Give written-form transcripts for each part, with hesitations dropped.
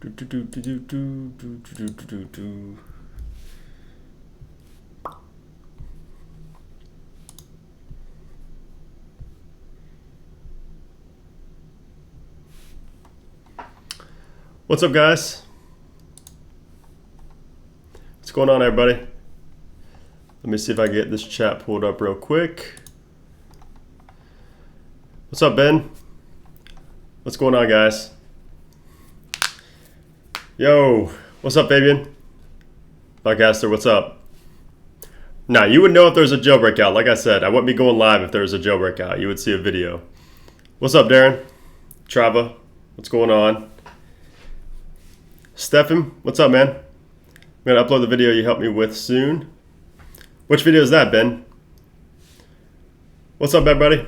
What's up, guys? What's going on, everybody? Let me see if I can get this chat pulled up real quick. What's up, Ben? What's going on, guys? Yo, what's up, Fabian? Podcaster, what's up? Now, you would know if there's a jailbreak out. Like I said, I wouldn't be going live if there was a jailbreak out. You would see a video. What's up, Darren? Trava, what's going on? Stefan, what's up, man? I'm going to upload the video you helped me with soon. Which video is that, Ben? What's up, everybody?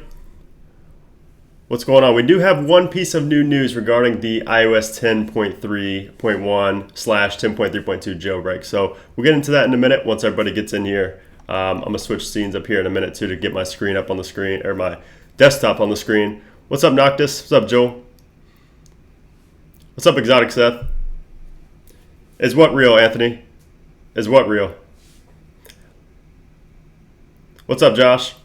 What's going on? We do have one piece of new news regarding the iOS 10.3.1/10.3.2 jailbreak. So we'll get into that in a minute once everybody gets in here. I'm going to switch scenes up here in a minute, too, to get my screen up on the screen, or my desktop on the screen. What's up, Noctis? What's up, Joel? What's up, Exotic Seth? Is what real, Anthony? Is what real? What's up, Josh?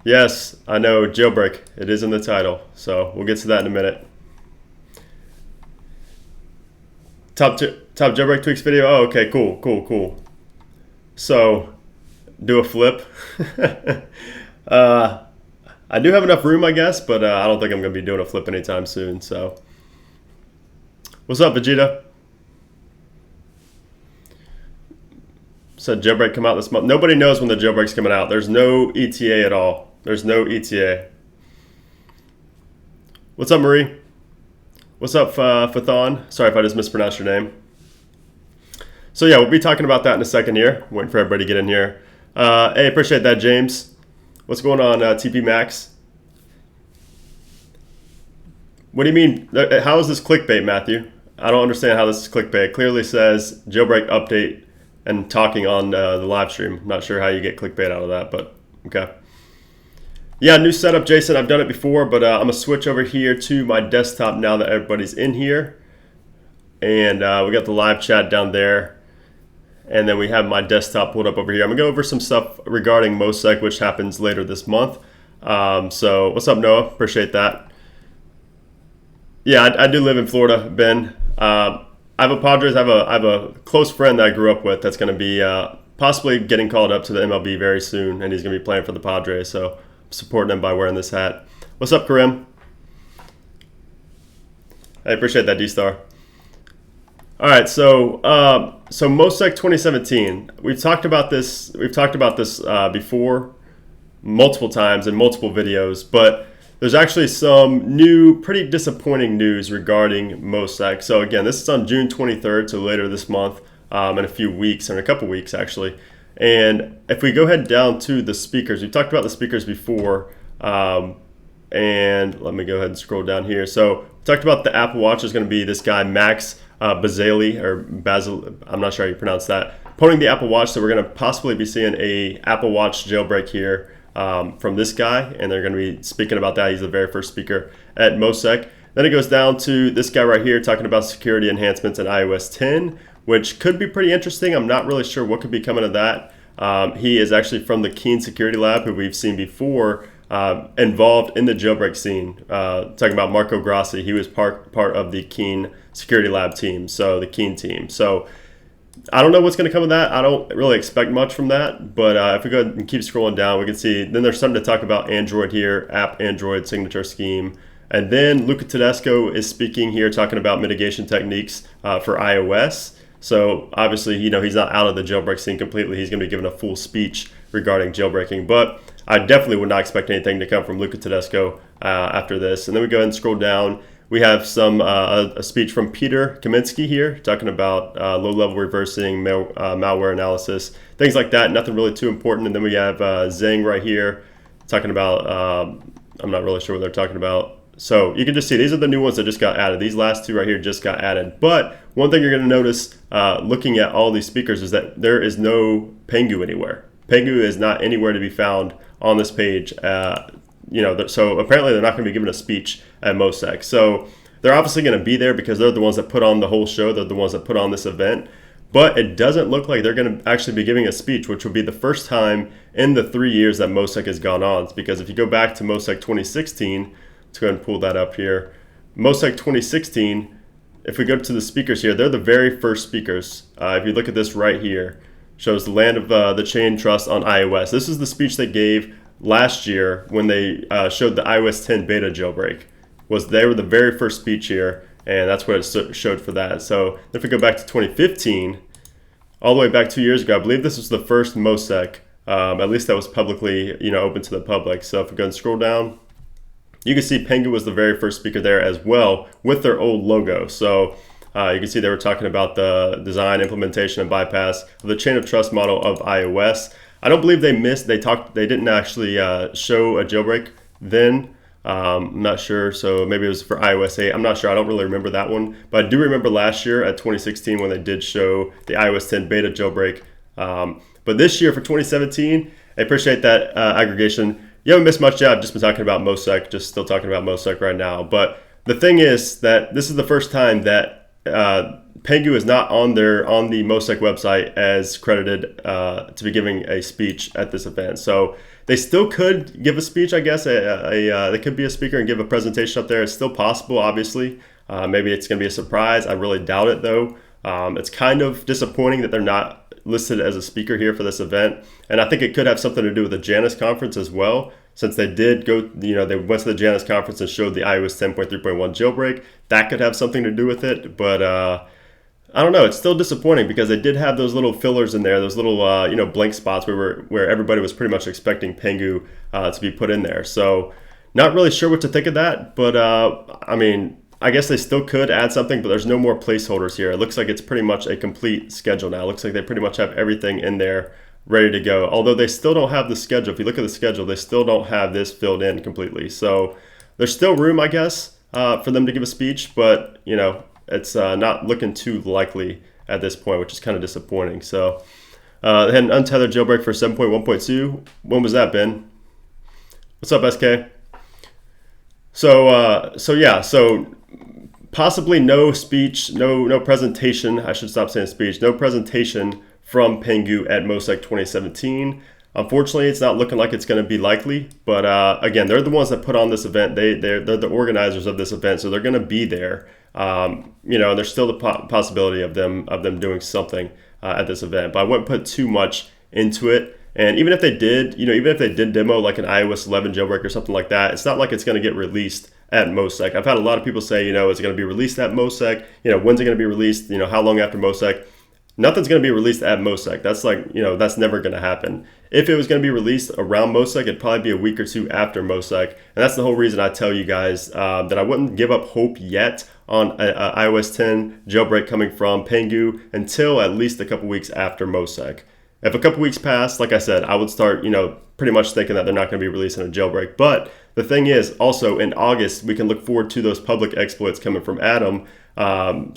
Yes, I know, jailbreak. It is in the title, so we'll get to that in a minute. Top jailbreak tweaks video. Oh, okay, cool. So, do a flip. I do have enough room, I guess, but I don't think I'm going to be doing a flip anytime soon, so... What's up, Vegeta? Said jailbreak come out this month. Nobody knows when the jailbreak's coming out. There's no ETA at all. There's no ETA. What's up, Marie? What's up, Fathon? Sorry if I just mispronounced your name. So yeah, we'll be talking about that in a second here. Waiting for everybody to get in here. Hey, appreciate that, James. What's going on, TP Max? What do you mean? How is this clickbait, Matthew? I don't understand how this is clickbait. It clearly says jailbreak update and talking on the live stream. Not sure how you get clickbait out of that, but okay. Yeah, new setup, Jason. I've done it before, but I'm going to switch over here to my desktop now that everybody's in here. And we got the live chat down there. And then we have my desktop pulled up over here. I'm going to go over some stuff regarding MoSec, which happens later this month. So what's up, Noah? Appreciate that. Yeah, I do live in Florida, Ben. I have a Padres. I have a close friend that I grew up with that's going to be possibly getting called up to the MLB very soon, and he's going to be playing for the Padres. So I'm supporting him by wearing this hat. What's up, Karim? I appreciate that, D-Star. All right, so MoSec 2017. We've talked about this. Before, multiple times in multiple videos, but there's actually some new, pretty disappointing news regarding MoSec. So again, this is on June 23rd, so later this month, in a few weeks, in a couple weeks actually. And if we go ahead down to the speakers, we talked about the speakers before, and let me go ahead and scroll down here. So we talked about the Apple Watch is going to be this guy, Max Bazali, or Basil, I'm not sure how you pronounce that, promoting the Apple Watch. So we're going to possibly be seeing a Apple Watch jailbreak here from this guy, and they're going to be speaking about that. He's the very first speaker at MoSec. Then it goes down to this guy right here talking about security enhancements in iOS 10, which could be pretty interesting. I'm not really sure what could be coming of that. He is actually from the Keen Security Lab, who we've seen before, involved in the jailbreak scene. Talking about Marco Grassi, he was part of the Keen Security Lab team, so the Keen team. So I don't know what's going to come of that. I don't really expect much from that, but if we go ahead and keep scrolling down, we can see then there's something to talk about Android here, app Android signature scheme. And then Luca Tedesco is speaking here, talking about mitigation techniques for iOS. So obviously, he's not out of the jailbreak scene completely. He's going to be giving a full speech regarding jailbreaking, but I definitely would not expect anything to come from Luca Tedesco after this. And then we go ahead and scroll down. We have some a speech from Peter Kaminsky here, talking about low-level reversing, malware analysis, things like that. Nothing really too important. And then we have Zhang right here, talking about, I'm not really sure what they're talking about. So you can just see these are the new ones that just got added. These last two right here just got added. But one thing you're going to notice looking at all these speakers is that there is no Pengu anywhere. Pengu is not anywhere to be found on this page. So apparently they're not going to be giving a speech at MoSec. So they're obviously going to be there because they're the ones that put on the whole show. They're the ones that put on this event. But it doesn't look like they're going to actually be giving a speech, which would be the first time in the 3 years that MOSEC has gone on. Because if you go back to MOSEC 2016, let's go ahead and pull that up here. MOSEC 2016, if we go to the speakers here, they're the very first speakers. If you look at this right here, shows the land of the chain trust on iOS. This is the speech they gave last year when they showed the iOS 10 beta jailbreak. They were the very first speech here. And that's what it showed for that. So if we go back to 2015, all the way back 2 years ago, I believe this was the first MOSEC, at least that was publicly, open to the public. So if we go and scroll down, you can see Pengu was the very first speaker there as well with their old logo. So you can see they were talking about the design, implementation, and bypass of the chain of trust model of iOS. I don't believe they didn't actually show a jailbreak then. I'm not sure, so maybe it was for iOS 8. I'm not sure. I don't really remember that one, but I do remember last year at 2016 when they did show the iOS 10 beta jailbreak. But this year for 2017, I appreciate that aggregation. You haven't missed much yet. I've just been talking about MOSEC, just still talking about MOSEC right now. But the thing is that this is the first time that Pengu is not on the MOSEC website as credited to be giving a speech at this event. So they still could give a speech, I guess. They could be a speaker and give a presentation up there. It's still possible, obviously. Maybe it's going to be a surprise. I really doubt it, though. It's kind of disappointing that they're not listed as a speaker here for this event. And I think it could have something to do with the Janus conference as well. Since they did go, they went to the Janus conference and showed the iOS 10.3.1 jailbreak. That could have something to do with it. But I don't know. It's still disappointing because they did have those little fillers in there, those little blank spots where everybody was pretty much expecting Pengu to be put in there. So not really sure what to think of that. But I guess they still could add something, but there's no more placeholders here. It looks like it's pretty much a complete schedule now. It looks like they pretty much have everything in there ready to go. Although they still don't have the schedule. If you look at the schedule, they still don't have this filled in completely. So there's still room, I guess, for them to give a speech, but it's not looking too likely at this point, which is kind of disappointing. So they had an untethered jailbreak for 7.1.2. When was that, Ben? What's up, SK? So possibly no speech, no presentation. I should stop saying speech. No presentation from Pengu at MOSEC 2017. Unfortunately, it's not looking like it's going to be likely. But again, they're the ones that put on this event. They're the organizers of this event, so they're going to be there. There's still the possibility of them doing something at this event. But I wouldn't put too much into it. And even if they did, demo like an iOS 11 jailbreak or something like that, it's not like it's going to get released at MOSEC. I've had a lot of people say, is it going to be released at MOSEC? When's it going to be released? How long after MOSEC? Nothing's going to be released at MOSEC. That's that's never going to happen. If it was going to be released around MOSEC, it'd probably be a week or two after MOSEC. And that's the whole reason I tell you guys that I wouldn't give up hope yet on iOS 10 jailbreak coming from Pengu until at least a couple weeks after MOSEC. If a couple weeks pass, like I said, I would start, pretty much thinking that they're not going to be releasing a jailbreak. But the thing is, also in August, we can look forward to those public exploits coming from Adam. I'd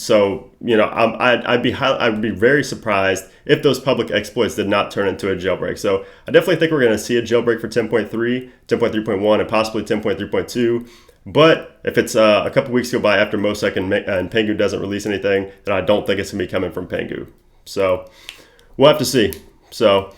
be very surprised if those public exploits did not turn into a jailbreak. So I definitely think we're going to see a jailbreak for 10.3, 10.3.1, and possibly 10.3.2. But if it's a couple weeks go by after MOSEC and Pengu doesn't release anything, then I don't think it's going to be coming from Pengu. So we'll have to see. So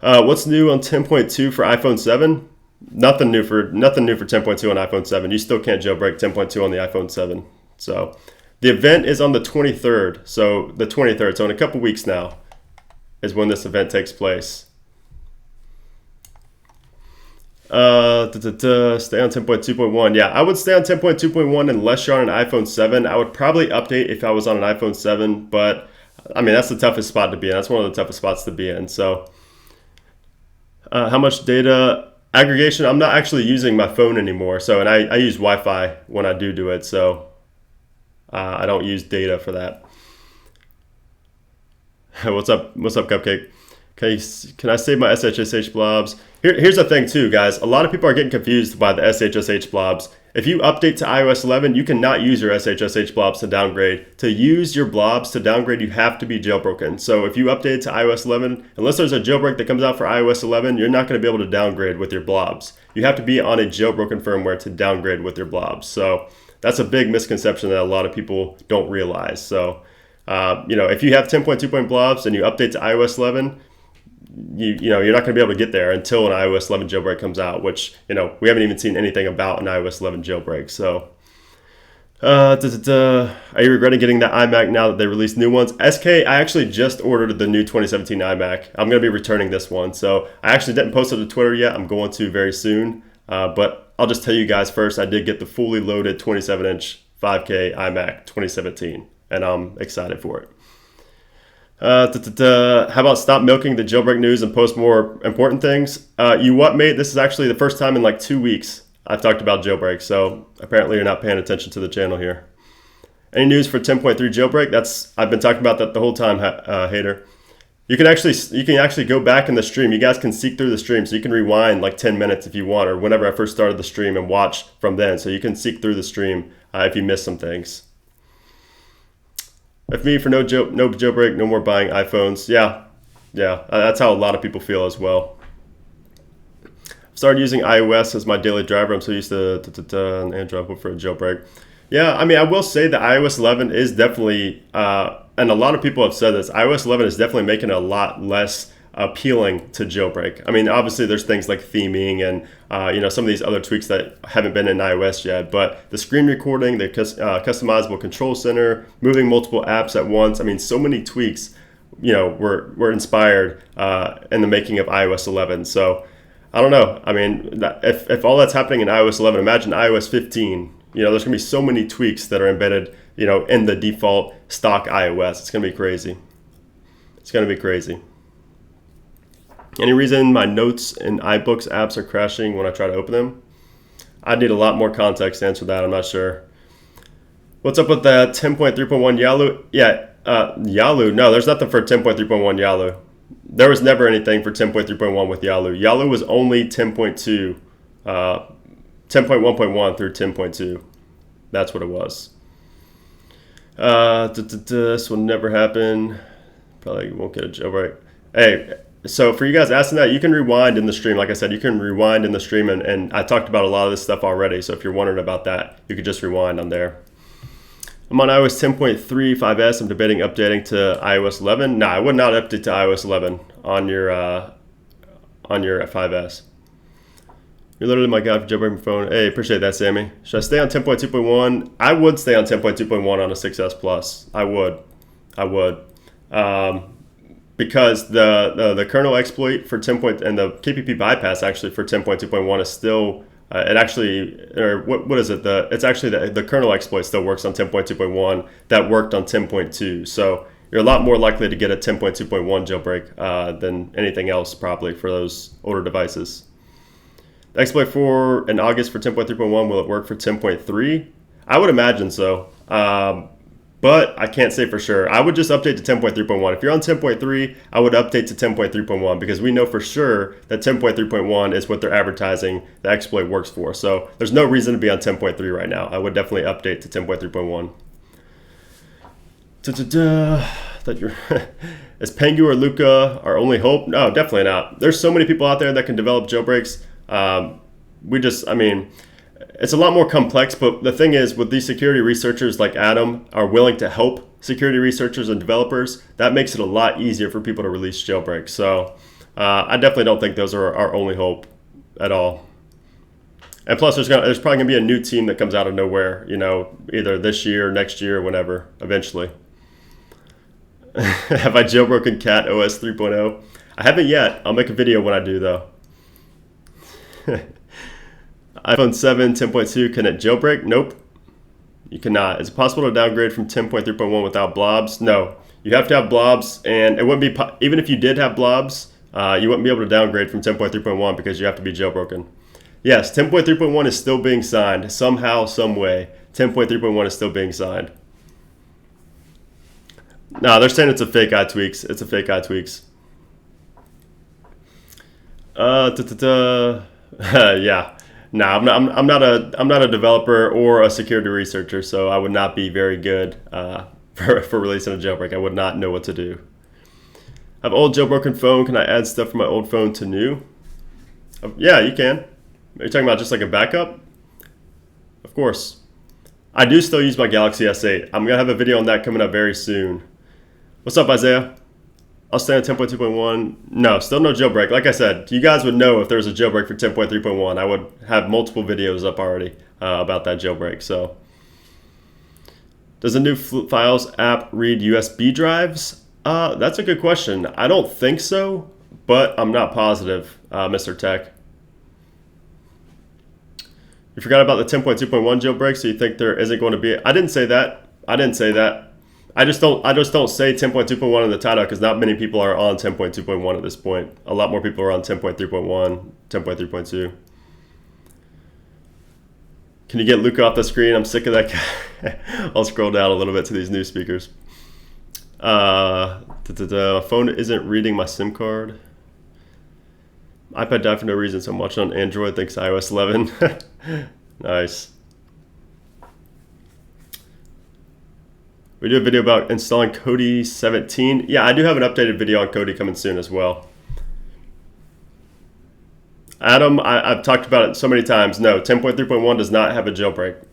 what's new on 10.2 for iPhone 7? Nothing new for 10.2 on iPhone 7. You still can't jailbreak 10.2 on the iPhone 7. So the event is on the 23rd. So the 23rd. So in a couple weeks now is when this event takes place. Stay on 10.2.1. Yeah, I would stay on 10.2.1 unless you're on an iPhone 7. I would probably update if I was on an iPhone 7, but that's the toughest spot to be in. That's one of the toughest spots to be in. So how much data aggregation? I'm not actually using my phone anymore. So, and I use Wi-Fi when I do it. So I don't use data for that. What's up, Cupcake? Okay, can I save my SHSH blobs? Here's the thing too, guys. A lot of people are getting confused by the SHSH blobs. If you update to iOS 11, you cannot use your SHSH blobs to downgrade. To use your blobs to downgrade, you have to be jailbroken. So if you update to iOS 11, unless there's a jailbreak that comes out for iOS 11, you're not going to be able to downgrade with your blobs. You have to be on a jailbroken firmware to downgrade with your blobs. So that's a big misconception that a lot of people don't realize. So, if you have 10.2 blobs and you update to iOS 11, you're not going to be able to get there until an iOS 11 jailbreak comes out, which, we haven't even seen anything about an iOS 11 jailbreak. So, are you regretting getting that iMac now that they released new ones? SK, I actually just ordered the new 2017 iMac. I'm going to be returning this one. So I actually didn't post it to Twitter yet. I'm going to very soon. But I'll just tell you guys first, I did get the fully loaded 27-inch 5K iMac 2017, and I'm excited for it. How about stop milking the jailbreak news and post more important things? You what, mate? This is actually the first time in like 2 weeks I've talked about jailbreak, so apparently you're not paying attention to the channel here. Any news for 10.3 jailbreak? I've been talking about that the whole time, hater. You can actually go back in the stream. You guys can seek through the stream, so you can rewind like 10 minutes if you want, or whenever I first started the stream, and watch from then. So you can seek through the stream if you missed some things. If me for no jailbreak, no more buying iPhones. Yeah, that's how a lot of people feel as well. Started using iOS as my daily driver. I'm so used to Android for a jailbreak. Yeah, I mean, I will say that iOS 11 is definitely, and a lot of people have said this, iOS 11 is definitely making it a lot less appealing to jailbreak. I mean, obviously there's things like theming and, some of these other tweaks that haven't been in iOS yet, but the screen recording, the customizable control center, moving multiple apps at once, I mean, so many tweaks, were inspired in the making of iOS 11. So, I don't know. I mean, if all that's happening in iOS 11, imagine iOS 15. There's going to be so many tweaks that are embedded, in the default stock iOS. It's going to be crazy. It's going to be crazy. Any reason my notes and iBooks apps are crashing when I try to open them? I'd need a lot more context to answer that. I'm not sure. What's up with that 10.3.1 Yalu? Yeah, Yalu. No, there's nothing for 10.3.1 Yalu. There was never anything for 10.3.1 with Yalu. Yalu was only 10.2, 10.1.1 through 10.2. That's what it was. This will never happen. Probably won't get a jailbreak. Hey, so for you guys asking that, you can rewind in the stream. Like I said, you can rewind in the stream, and I talked about a lot of this stuff already. So if you're wondering about that, you could just rewind on there. I'm on iOS 10.3.5s. I'm debating updating to iOS 11. No, I would not update to iOS 11 on your 5S. You're literally my guy for jailbreaking my phone. Hey, appreciate that, Sammy. Should I stay on 10.2.1? I would stay on 10.2.1 on a 6S Plus. I would. Because the kernel exploit for 10. And the KPP bypass actually for 10.2.1 is still what is it? It's actually the kernel exploit still works on 10.2.1 that worked on 10.2. So you're a lot more likely to get a 10.2.1 jailbreak than anything else probably for those older devices. The exploit for in August for 10.3.1, will it work for 10.3? I would imagine so. But I can't say for sure. I would just update to 10.3.1. If you're on 10.3, I would update to 10.3.1 because we know for sure that 10.3.1 is what they're advertising the exploit works for. So there's no reason to be on 10.3 right now. I would definitely update to 10.3.1. Is Pengu or Luca our only hope? No, definitely not. There's so many people out there that can develop jailbreaks. It's a lot more complex, but the thing is, with these security researchers like Adam are willing to help security researchers and developers, that makes it a lot easier for people to release jailbreaks. So I definitely don't think those are our only hope at all. And plus, there's probably going to be a new team that comes out of nowhere, either this year, next year, whenever, eventually. Have I jailbroken Cat OS 3.0? I haven't yet. I'll make a video when I do, though. iPhone 7 10.2, can it jailbreak? Nope, you cannot. Is it possible to downgrade from 10.3.1 without blobs? No, you have to have blobs, and it wouldn't be even if you did have blobs, you wouldn't be able to downgrade from 10.3.1 because you have to be jailbroken. Yes, 10.3.1 is still being signed somehow, some way. 10.3.1 is still being signed. No, they're saying it's a fake iTweaks. It's a fake iTweaks. Yeah. No, I'm not a developer or a security researcher, so I would not be very good for releasing a jailbreak. I would not know what to do. I have an old jailbroken phone. Can I add stuff from my old phone to new? Yeah, you can. Are you talking about just like a backup? Of course. I do still use my Galaxy S8. I'm going to have a video on that coming up very soon. What's up, Isaiah? I'll stay on 10.2.1. No, still no jailbreak. Like I said, you guys would know if there's a jailbreak for 10.3.1. I would have multiple videos up already about that jailbreak. So, does the new Files app read USB drives? That's a good question. I don't think so, but I'm not positive, Mr. Tech. You forgot about the 10.2.1 jailbreak, so you think there isn't going to be? I didn't say that. I just don't say 10.2.1 in the title because not many people are on 10.2.1 at this point. A lot more people are on 10.3.1, 10.3.2. Can you get Luca off the screen? I'm sick of that guy. I'll scroll down a little bit to these new speakers. Phone isn't reading my SIM card. iPad died for no reason, so I'm watching on Android thanks to iOS 11. Nice. We do a video about installing Kodi 17. Yeah, I do have an updated video on Kodi coming soon as well. Adam, I've talked about it so many times. No, 10.3.1 does not have a jailbreak.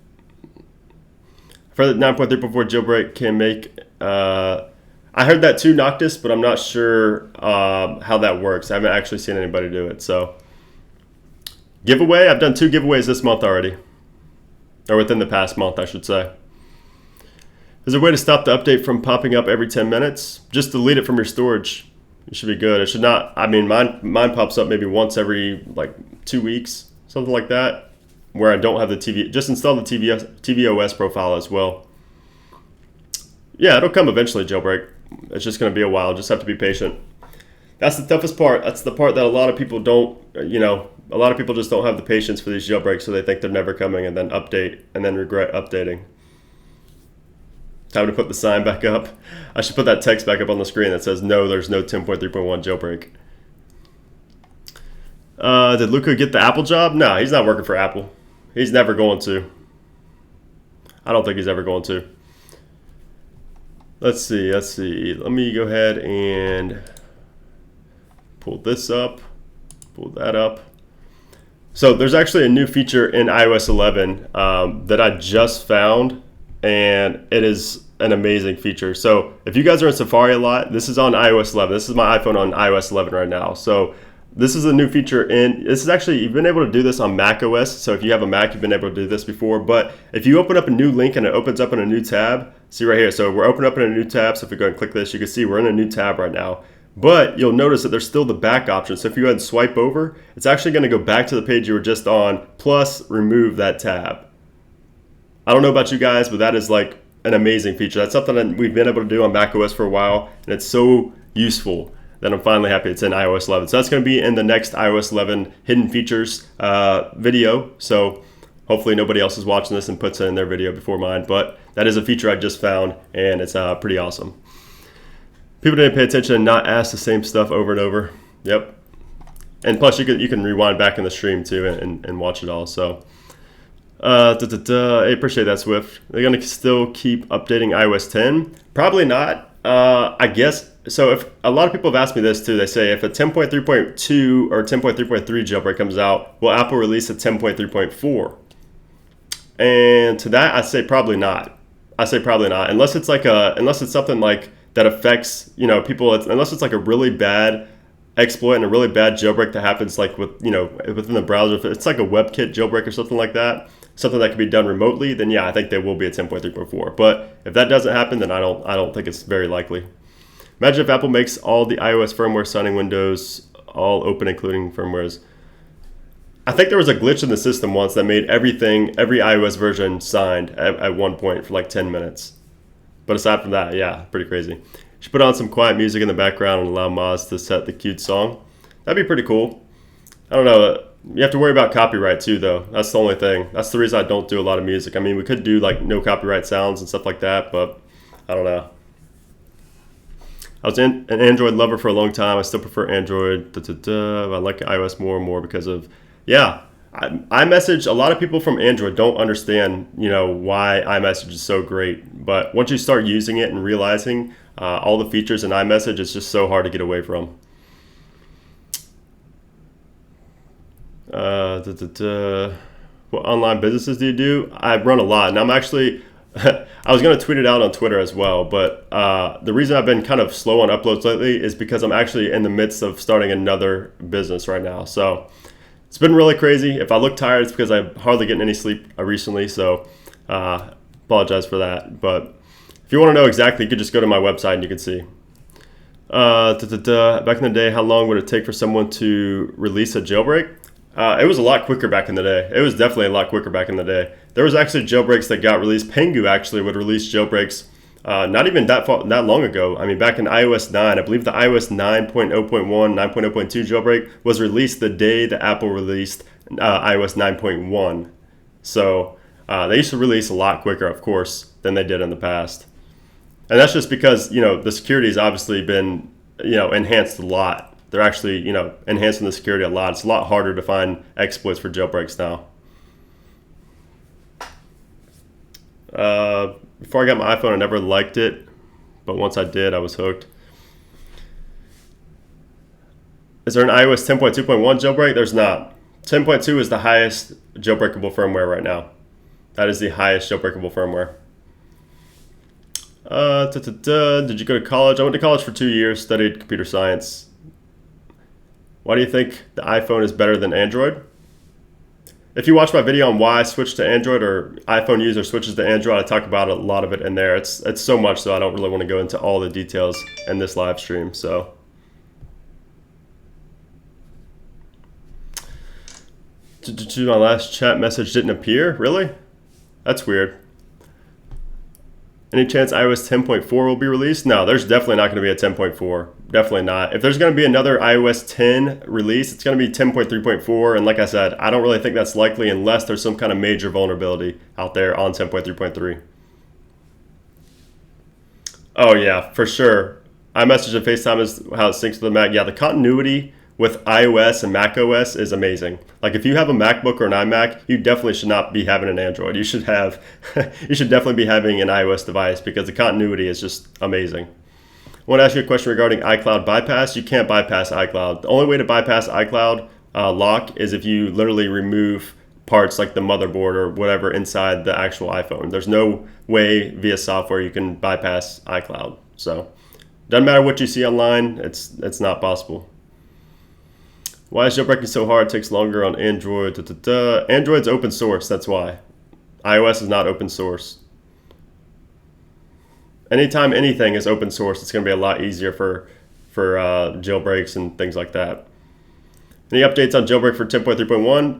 For the 9.3.4 jailbreak can make... I heard that too, Noctis, but I'm not sure how that works. I haven't actually seen anybody do it. So, giveaway, I've done 2 giveaways this month already. Or within the past month, I should say. Is there a way to stop the update from popping up every 10 minutes? Just delete it from your storage. It should be good. It should not, I mean, mine pops up maybe once every like 2 weeks, something like that, where I don't have the TV. Just install the tvOS profile as well. Yeah, it'll come eventually, jailbreak. It's just going to be a while. Just have to be patient. That's the toughest part. That's the part that a lot of people don't, a lot of people just don't have the patience for these jailbreaks, so they think they're never coming and then update and then regret updating. Time to put the sign back up. I should put that text back up on the screen that says, no, there's no 10.3.1 jailbreak. Did Luca get the Apple job? No, he's not working for Apple. He's never going to. I don't think he's ever going to. Let's see. Let me go ahead and pull this up, pull that up. So there's actually a new feature in iOS 11 that I just found, and it is an amazing feature. So if you guys are in Safari a lot, this is on iOS 11. This is my iPhone on iOS 11 right now. So this is a new feature, and this is actually, you've been able to do this on Mac OS. So if you have a Mac, you've been able to do this before. But if you open up a new link and it opens up in a new tab, see right here. So we're opening up in a new tab. So if we go and click this, you can see we're in a new tab right now. But you'll notice that there's still the back option. So if you go ahead and swipe over, it's actually going to go back to the page you were just on, plus remove that tab. I don't know about you guys, but that is like an amazing feature. That's something that we've been able to do on macOS for a while, and it's so useful that I'm finally happy it's in iOS 11. So that's going to be in the next iOS 11 hidden features video. So hopefully nobody else is watching this and puts it in their video before mine. But that is a feature I just found, and it's pretty awesome. People didn't pay attention and not ask the same stuff over and over. Yep. And plus you can rewind back in the stream too and watch it all. So. I appreciate that, Swift. They're going to still keep updating iOS 10? Probably not. I guess. So if a lot of people have asked me this too. They say if a 10.3.2 or 10.3.3 jailbreak comes out, will Apple release a 10.3.4? And to that, I say probably not. Unless it's something like that affects, people, unless it's like a really bad exploit and a really bad jailbreak that happens like within the browser. If it's like a WebKit jailbreak or something like that, something that can be done remotely, then yeah, I think there will be a 10.3.4. But if that doesn't happen, then I don't think it's very likely. Imagine if Apple makes all the iOS firmware signing windows all open, including firmwares. I think there was a glitch in the system once that made every iOS version signed at one point for like 10 minutes. But aside from that, yeah, pretty crazy. You should put on some quiet music in the background and allow mods to set the queued song. That'd be pretty cool. I don't know. You have to worry about copyright too, though. That's the only thing. That's the reason I don't do a lot of music. I mean, we could do like no copyright sounds and stuff like that, but I don't know. I was an Android lover for a long time. I still prefer Android. I like iOS more and more because of, iMessage. A lot of people from Android don't understand, why iMessage is so great. But once you start using it and realizing all the features in iMessage, it's just so hard to get away from. What online businesses do you do? I run a lot, and I'm actually I was going to tweet it out on Twitter as well, but the reason I've been kind of slow on uploads lately is because I'm actually in the midst of starting another business right now. So it's been really crazy. If I look tired, it's because I'm hardly getting any sleep recently. So apologize for that. But if you want to know exactly, you could just go to my website and you can see. Back in the day, how long would it take for someone to release a jailbreak? It was a lot quicker back in the day. It was definitely a lot quicker back in the day. There was actually jailbreaks that got released. Pengu actually would release jailbreaks not even that long ago. I mean, back in iOS 9, I believe the iOS 9.0.1, 9.0.2 jailbreak was released the day that Apple released iOS 9.1. So they used to release a lot quicker, of course, than they did in the past. And that's just because, the security has obviously been, enhanced a lot. They're actually, enhancing the security a lot. It's a lot harder to find exploits for jailbreaks now. Before I got my iPhone, I never liked it, but once I did, I was hooked. Is there an iOS 10.2.1 jailbreak? There's not. 10.2 is the highest jailbreakable firmware right now. That is the highest jailbreakable firmware. Did you go to college? I went to college for 2 years, studied computer science. Why do you think the iPhone is better than Android? If you watch my video on why I switched to Android or iPhone user switches to Android, I talk about a lot of it in there. It's so much, so I don't really want to go into all the details in this live stream. So, my last chat message didn't appear. Really? That's weird. Any chance iOS 10.4 will be released? No, there's definitely not going to be a 10.4. Definitely not. If there's going to be another iOS 10 release, it's going to be 10.3.4. And like I said, I don't really think that's likely unless there's some kind of major vulnerability out there on 10.3.3. Oh, yeah, for sure. iMessage and FaceTime is how it syncs to the Mac. Yeah, the continuity with iOS and macOS is amazing. Like if you have a MacBook or an iMac, you definitely should not be having an Android. You should have, you should definitely be having an iOS device because the continuity is just amazing. I want to ask you a question regarding iCloud bypass. You can't bypass iCloud. The only way to bypass iCloud lock is if you literally remove parts like the motherboard or whatever inside the actual iPhone. There's no way via software you can bypass iCloud. So doesn't matter what you see online, it's not possible. Why is jailbreaking so hard? It takes longer on Android. Android's open source, that's why. iOS is not open source. Anytime anything is open source, it's going to be a lot easier for jailbreaks and things like that. Any updates on jailbreak for 10.3.1?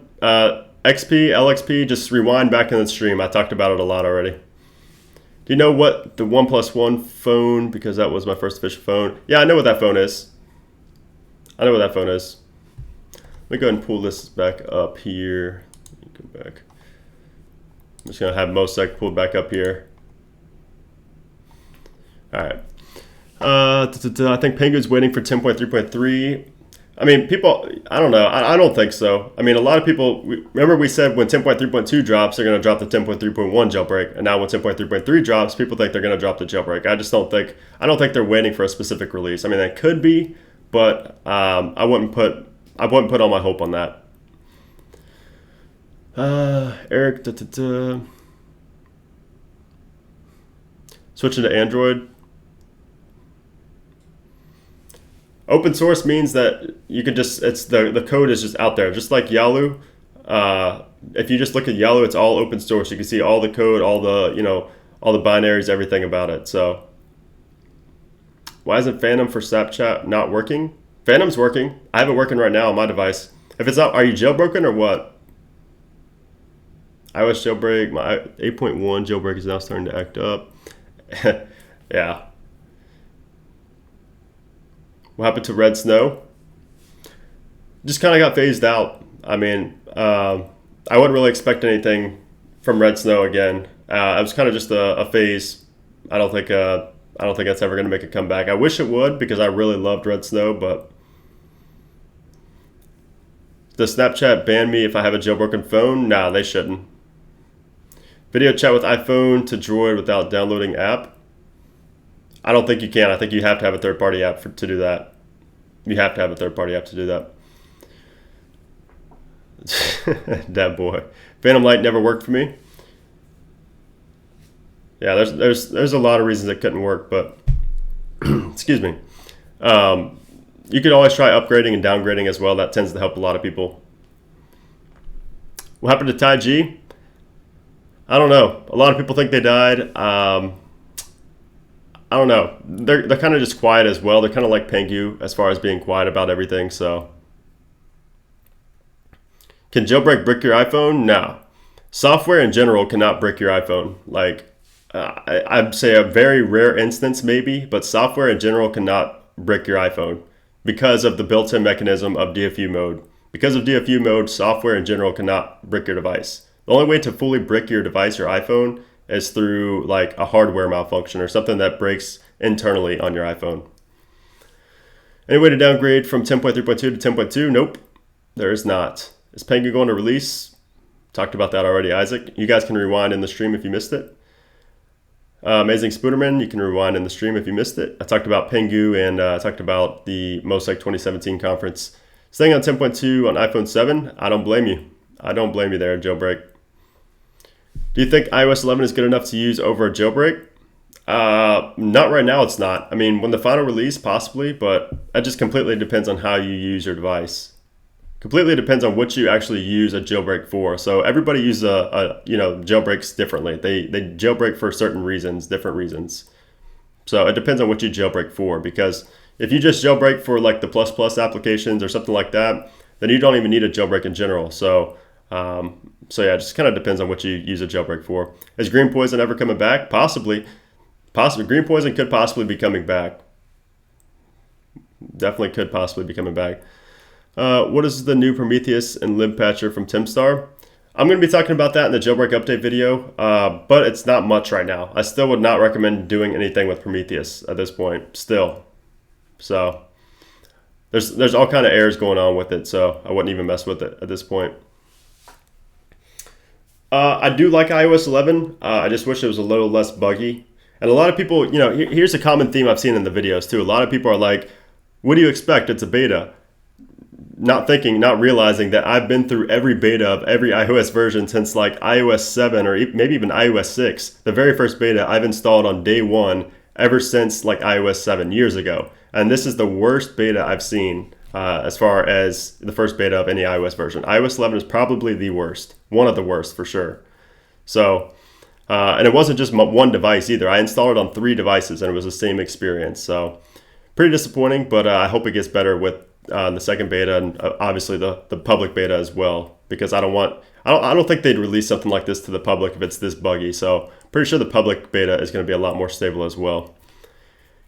XP, LXP, just rewind back in the stream. I talked about it a lot already. Do you know what the OnePlus One phone, because that was my first official phone. Yeah, I know what that phone is. Let me go ahead and pull this back up here. Let me go back. I'm just going to have Mosaic pulled back up here. All right. I think Penguin's waiting for 10.3.3. I mean, people, I don't know. I don't think so. I mean, a lot of people, remember we said when 10.3.2 drops, they're going to drop the 10.3.1 jailbreak. And now when 10.3.3 drops, people think they're going to drop the jailbreak. I don't think they're waiting for a specific release. I mean, that could be, but I wouldn't put all my hope on that. Eric, switching to Android. Open source means that you could just, the code is just out there, just like Yalu. If you just look at Yalu, it's all open source. You can see all the code, all the binaries, everything about it. So why isn't Phantom for Snapchat not working? Phantom's working. I have it working right now on my device. If it's not, are you jailbroken or what? iOS jailbreak, my 8.1 jailbreak is now starting to act up. Yeah. What happened to Red Snow? Just kind of got phased out. I mean, I wouldn't really expect anything from Red Snow again. It was kind of just a phase. I don't think that's ever going to make a comeback. I wish it would because I really loved Red Snow, but does Snapchat ban me if I have a jailbroken phone? Nah, they shouldn't. Video chat with iPhone to Droid without downloading app? I don't think you can. I think you have to have a third-party app to do that. You have to have a third-party app to do that. That boy. Phantom Light never worked for me. Yeah, there's a lot of reasons it couldn't work, but excuse me. You could always try upgrading and downgrading as well. That tends to help a lot of people. What happened to Tai G? I don't know. A lot of people think they died. I don't know. They're kind of just quiet as well. They're kind of like Pengu as far as being quiet about everything. So, can jailbreak brick your iPhone? No. Software in general cannot brick your iPhone. Like, I'd say a very rare instance maybe, but software in general cannot brick your iPhone because of the built-in mechanism of DFU mode. Because of DFU mode, software in general cannot brick your device. The only way to fully brick your device, your iPhone, is through like a hardware malfunction or something that breaks internally on your iPhone. Any way to downgrade from 10.3.2 to 10.2? Nope, there is not. Is Pengu going to release? Talked about that already, Isaac. You guys can rewind in the stream if you missed it. Amazing Spooderman, you can rewind in the stream if you missed it. I talked about Pengu and I talked about the Mosaic 2017 conference. Staying on 10.2 on iPhone 7, I don't blame you. I don't blame you there, Jailbreak. Do you think iOS 11 is good enough to use over a jailbreak? Not right now, it's not. I mean, when the final release, possibly, but that just completely depends on how you use your device. Completely depends on what you actually use a jailbreak for. So everybody uses jailbreaks differently. They jailbreak for certain reasons, different reasons. So it depends on what you jailbreak for, because if you just jailbreak for like the plus plus applications or something like that, then you don't even need a jailbreak in general. So yeah, it just kind of depends on what you use a jailbreak for. Is Green Poison ever coming back? Possibly. Green Poison could possibly be coming back. Definitely could possibly be coming back. What is the new Prometheus and libpatcher from Timstar? I'm going to be talking about that in the jailbreak update video, but it's not much right now. I still would not recommend doing anything with Prometheus at this point, still. So there's all kind of errors going on with it, so I wouldn't even mess with it at this point. I do like iOS 11. I just wish it was a little less buggy. And a lot of people, here's a common theme I've seen in the videos too. A lot of people are like, what do you expect? It's a beta. Not realizing that I've been through every beta of every iOS version since like iOS 7 or maybe even iOS 6. The very first beta I've installed on day one ever since like iOS 7 years ago. And this is the worst beta I've seen as far as the first beta of any iOS version. iOS 11 is probably the worst. One of the worst for sure. So, and it wasn't just one device either. I installed it on 3 devices and it was the same experience. So pretty disappointing, but I hope it gets better with the second beta and obviously the public beta as well, because I don't think they'd release something like this to the public if it's this buggy. So pretty sure the public beta is going to be a lot more stable as well.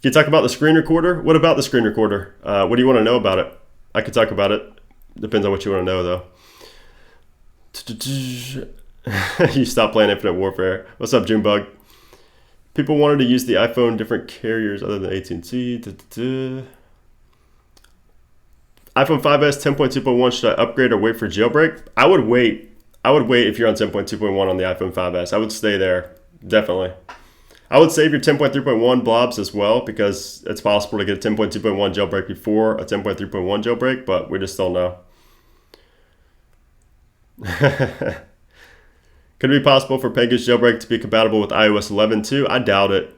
Can you talk about the screen recorder? What about the screen recorder? What do you want to know about it? I could talk about it. Depends on what you want to know though. You stopped playing Infinite Warfare. What's up, Junebug? People wanted to use the iPhone different carriers other than AT&T. iPhone 5s 10.2.1, should I upgrade or wait for jailbreak? I would wait if you're on 10.2.1 on the iPhone 5s. I would stay there, definitely. I would save your 10.3.1 blobs as well, because it's possible to get a 10.2.1 jailbreak before a 10.3.1 jailbreak, but we just don't know. Could it be possible for Pengu's jailbreak to be compatible with iOS 11 too? I doubt it.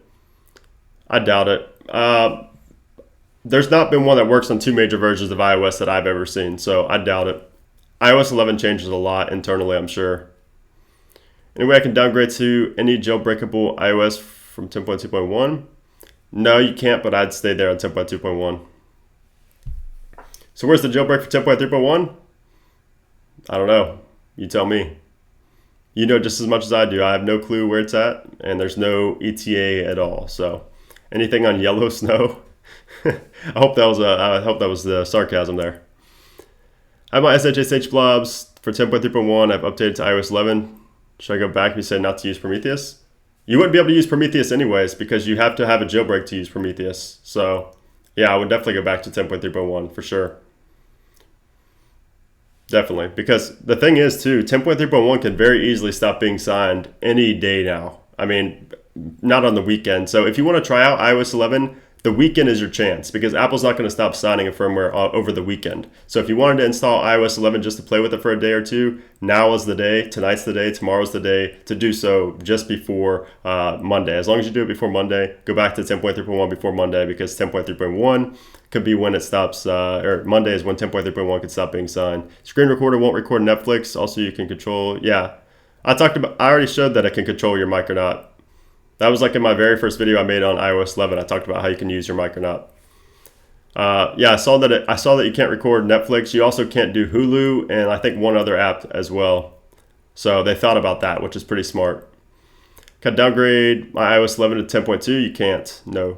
There's not been one that works on 2 major versions of iOS that I've ever seen, so I doubt it. iOS 11 changes a lot internally, I'm sure. Anyway, I can downgrade to any jailbreakable iOS from 10.2.1? No, you can't, but I'd stay there on 10.2.1. So where's the jailbreak for 10.3.1? I don't know. You tell me. You know just as much as I do. I have no clue where it's at, and there's no ETA at all. So anything on yellow snow? I hope that was the sarcasm there. I have my SHSH blobs for 10.3.1. I've updated to iOS 11. Should I go back and you said not to use Prometheus? You wouldn't be able to use Prometheus anyways, because you have to have a jailbreak to use Prometheus. So yeah, I would definitely go back to 10.3.1 for sure. Definitely, because the thing is too, 10.3.1 can very easily stop being signed any day now. I mean, not on the weekend. So if you want to try out iOS 11, the weekend is your chance because Apple's not going to stop signing a firmware over the weekend. So if you wanted to install iOS 11 just to play with it for a day or two, now is the day, tonight's the day, tomorrow's the day to do so just before Monday. As long as you do it before Monday, go back to 10.3.1 before Monday because 10.3.1 could be when it stops, or Monday is when 10.3.1 could stop being signed. Screen recorder won't record Netflix. Also, you can control, yeah. I already showed that it can control your mic or not. That was like in my very first video I made on iOS 11. I talked about how you can use your mic or not. Yeah, I saw that you can't record Netflix. You also can't do Hulu and I think one other app as well. So they thought about that, which is pretty smart. Can I downgrade my iOS 11 to 10.2? You can't. No.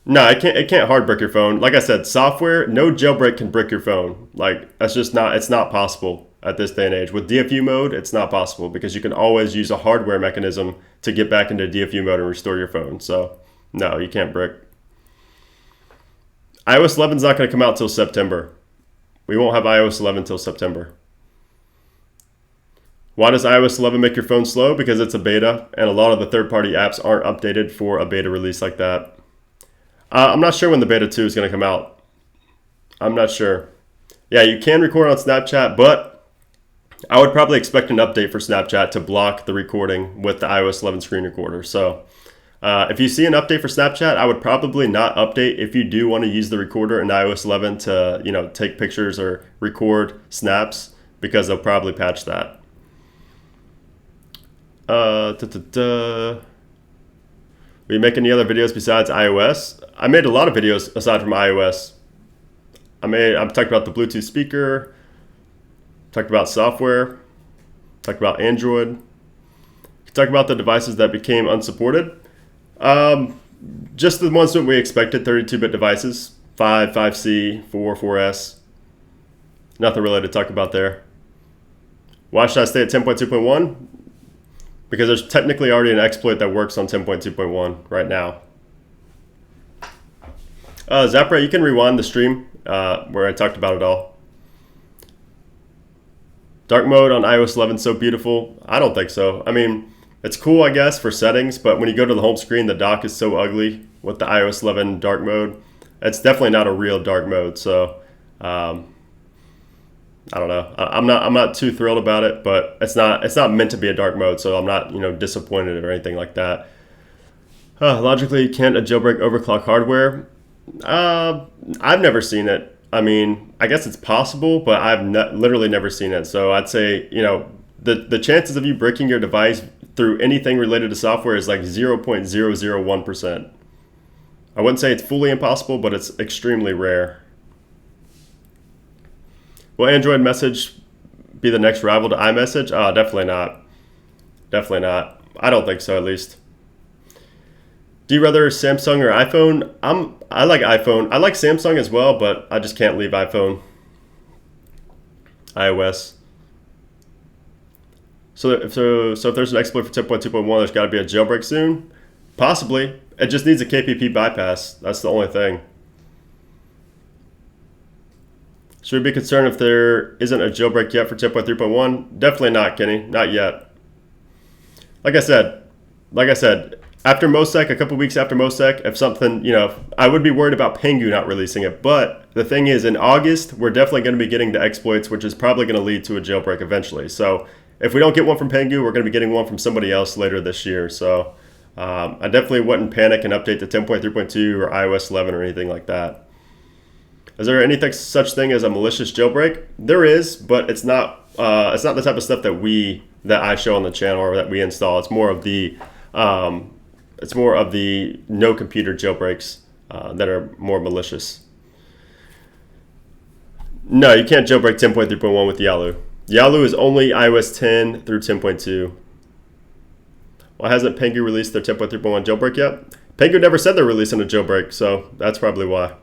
No, it can't hard brick your phone. Like I said, software, no jailbreak can brick your phone. Like that's just not, it's not possible at this day and age. With DFU mode, it's not possible because you can always use a hardware mechanism to get back into DFU mode and restore your phone. So no, you can't brick. iOS 11 is not going to come out till September. We won't have iOS 11 till September. Why does iOS 11 make your phone slow? Because it's a beta and a lot of the third-party apps aren't updated for a beta release like that. I'm not sure when the beta 2 is going to come out. I'm not sure. Yeah, you can record on Snapchat, but I would probably expect an update for Snapchat to block the recording with the iOS 11 screen recorder. So if you see an update for Snapchat, I would probably not update if you do want to use the recorder in iOS 11 to take pictures or record snaps because they'll probably patch that. Will you make any other videos besides iOS? I made a lot of videos aside from iOS. I've talked about the Bluetooth speaker, talked about software, talked about Android, talked about the devices that became unsupported. Just the ones that we expected, 32-bit devices, 5, 5C, 4, 4S. Nothing really to talk about there. Why should I stay at 10.2.1? Because there's technically already an exploit that works on 10.2.1 right now. Zapra, you can rewind the stream where I talked about it all. Dark mode on iOS 11 so beautiful. I don't think so. I mean, it's cool, I guess, for settings, but when you go to the home screen, the dock is so ugly with the iOS 11 dark mode. It's definitely not a real dark mode, so I don't know. I'm not too thrilled about it, but it's not meant to be a dark mode, so I'm not disappointed or anything like that. Logically, can't a jailbreak overclock hardware? I've never seen it. I mean, I guess it's possible, but I've literally never seen it. So I'd say the chances of you breaking your device through anything related to software is like 0.001%. I wouldn't say it's fully impossible, but it's extremely rare. Will Android Message be the next rival to iMessage? Definitely not. Definitely not. I don't think so, at least. Do you rather Samsung or iPhone? I like iPhone. I like Samsung as well, but I just can't leave iPhone. iOS. So if there's an exploit for 10.2.1, there's got to be a jailbreak soon? Possibly. It just needs a KPP bypass. That's the only thing. Should we be concerned if there isn't a jailbreak yet for 10.3.1? Definitely not, Kenny. Not yet. Like I said, after Mosec, a couple weeks after Mosec, if something, I would be worried about Pengu not releasing it. But the thing is, in August, we're definitely going to be getting the exploits, which is probably going to lead to a jailbreak eventually. So if we don't get one from Pengu, we're going to be getting one from somebody else later this year. So I definitely wouldn't panic and update to 10.3.2 or iOS 11 or anything like that. Is there anything such thing as a malicious jailbreak? There is, but it's not the type of stuff that I show on the channel or that we install. It's more of the no computer jailbreaks that are more malicious. No, you can't jailbreak 10.3.1 with Yalu. Yalu is only iOS 10 through 10.2. Well, hasn't Pengu released their 10.3.1 jailbreak yet? Pengu never said they're releasing a jailbreak, so that's probably why.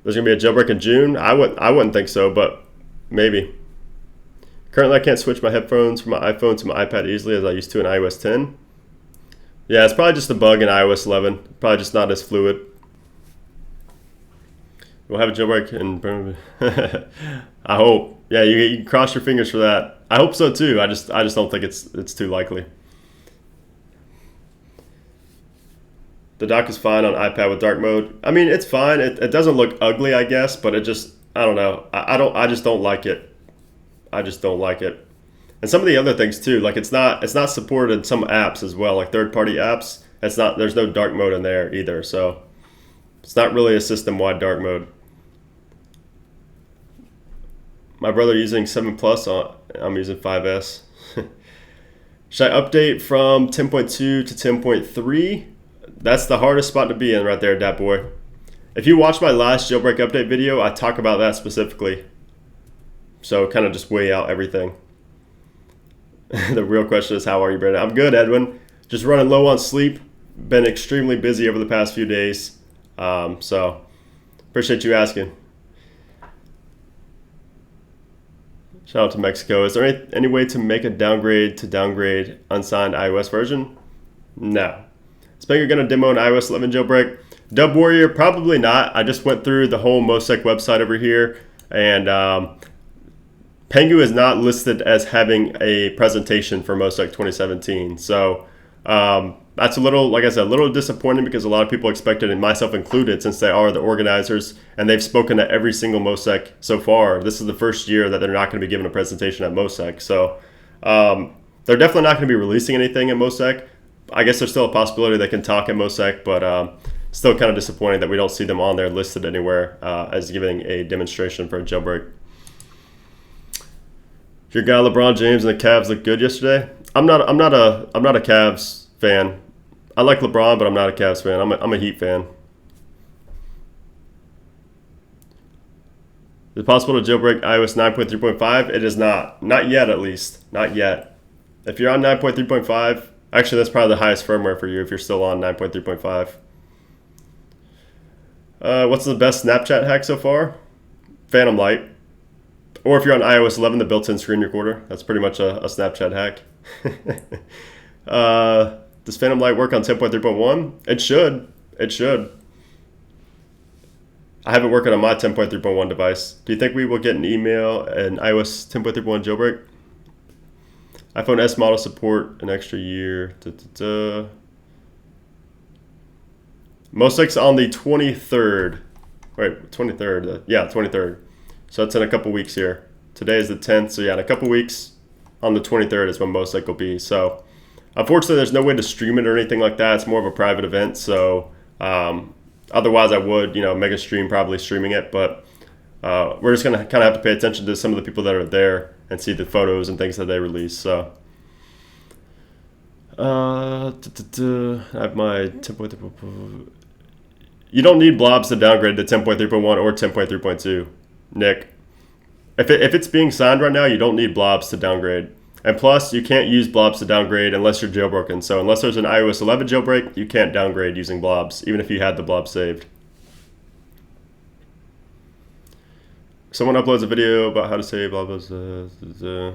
There's going to be a jailbreak in June? I wouldn't think so, but maybe. Currently, I can't switch my headphones from my iPhone to my iPad easily as I used to in iOS 10. Yeah, it's probably just a bug in iOS 11. Probably just not as fluid. We'll have a jailbreak in... I hope. Yeah, you can cross your fingers for that. I hope so too. I just don't think it's too likely. The dock is fine on iPad with dark mode. I mean, it's fine. It doesn't look ugly, I guess, but it just, I don't know. I just don't like it. I just don't like it. And some of the other things too, like it's not supported in some apps as well, like third-party apps. There's no dark mode in there either, so it's not really a system-wide dark mode. My brother using 7 Plus, I'm using 5S. Should I update from 10.2 to 10.3? That's the hardest spot to be in right there, Dat Boy. If you watch my last jailbreak update video, I talk about that specifically. So kind of just weigh out everything. The real question is, how are you, Brandon? I'm good, Edwin. Just running low on sleep. Been extremely busy over the past few days. So appreciate you asking. Shout out to Mexico. Is there any way to make a downgrade unsigned iOS version? No. Speng, you're going to demo an iOS 11 jailbreak? Dub Warrior, probably not. I just went through the whole Mosaic website over here, and Pengu is not listed as having a presentation for Mosaic 2017. So that's a little, like I said, a little disappointing because a lot of people expected, and myself included, since they are the organizers and they've spoken to every single Mosaic so far. This is the first year that they're not going to be given a presentation at Mosaic. So they're definitely not going to be releasing anything at Mosaic. I guess there's still a possibility they can talk at Mosaic, but still kind of disappointing that we don't see them on there listed anywhere as giving a demonstration for a jailbreak. Your guy LeBron James and the Cavs looked good yesterday. I'm not a Cavs fan. I like LeBron, but I'm not a Cavs fan. I'm a Heat fan. Is it possible to jailbreak iOS 9.3.5? It is not. Not yet, at least. Not yet. If you're on 9.3.5, actually that's probably the highest firmware for you if you're still on 9.3.5. What's the best Snapchat hack so far? Phantom Light. Or if you're on iOS 11, the built-in screen recorder. That's pretty much a Snapchat hack. Does Phantom Light work on 10.3.1? It should. It should. I have it working on my 10.3.1 device. Do you think we will get an email and iOS 10.3.1 jailbreak? iPhone S model support an extra year. Mosaic's on the 23rd. Wait, 23rd. Yeah, 23rd. So it's in a couple weeks here. Today is the 10th. So yeah, in a couple weeks on the 23rd is when Mosaic will be. So unfortunately, there's no way to stream it or anything like that. It's more of a private event. So otherwise, I would, make a stream, probably streaming it. But we're just going to kind of have to pay attention to some of the people that are there and see the photos and things that they release. So I have my 10.3. You don't need blobs to downgrade to 10.3.1 or 10.3.2, Nick. If it's being signed right now, you don't need blobs to downgrade. And plus, you can't use blobs to downgrade unless you're jailbroken. So unless there's an iOS 11 jailbreak, you can't downgrade using blobs, even if you had the blob saved. Someone uploads a video about how to save blah, blah, blah.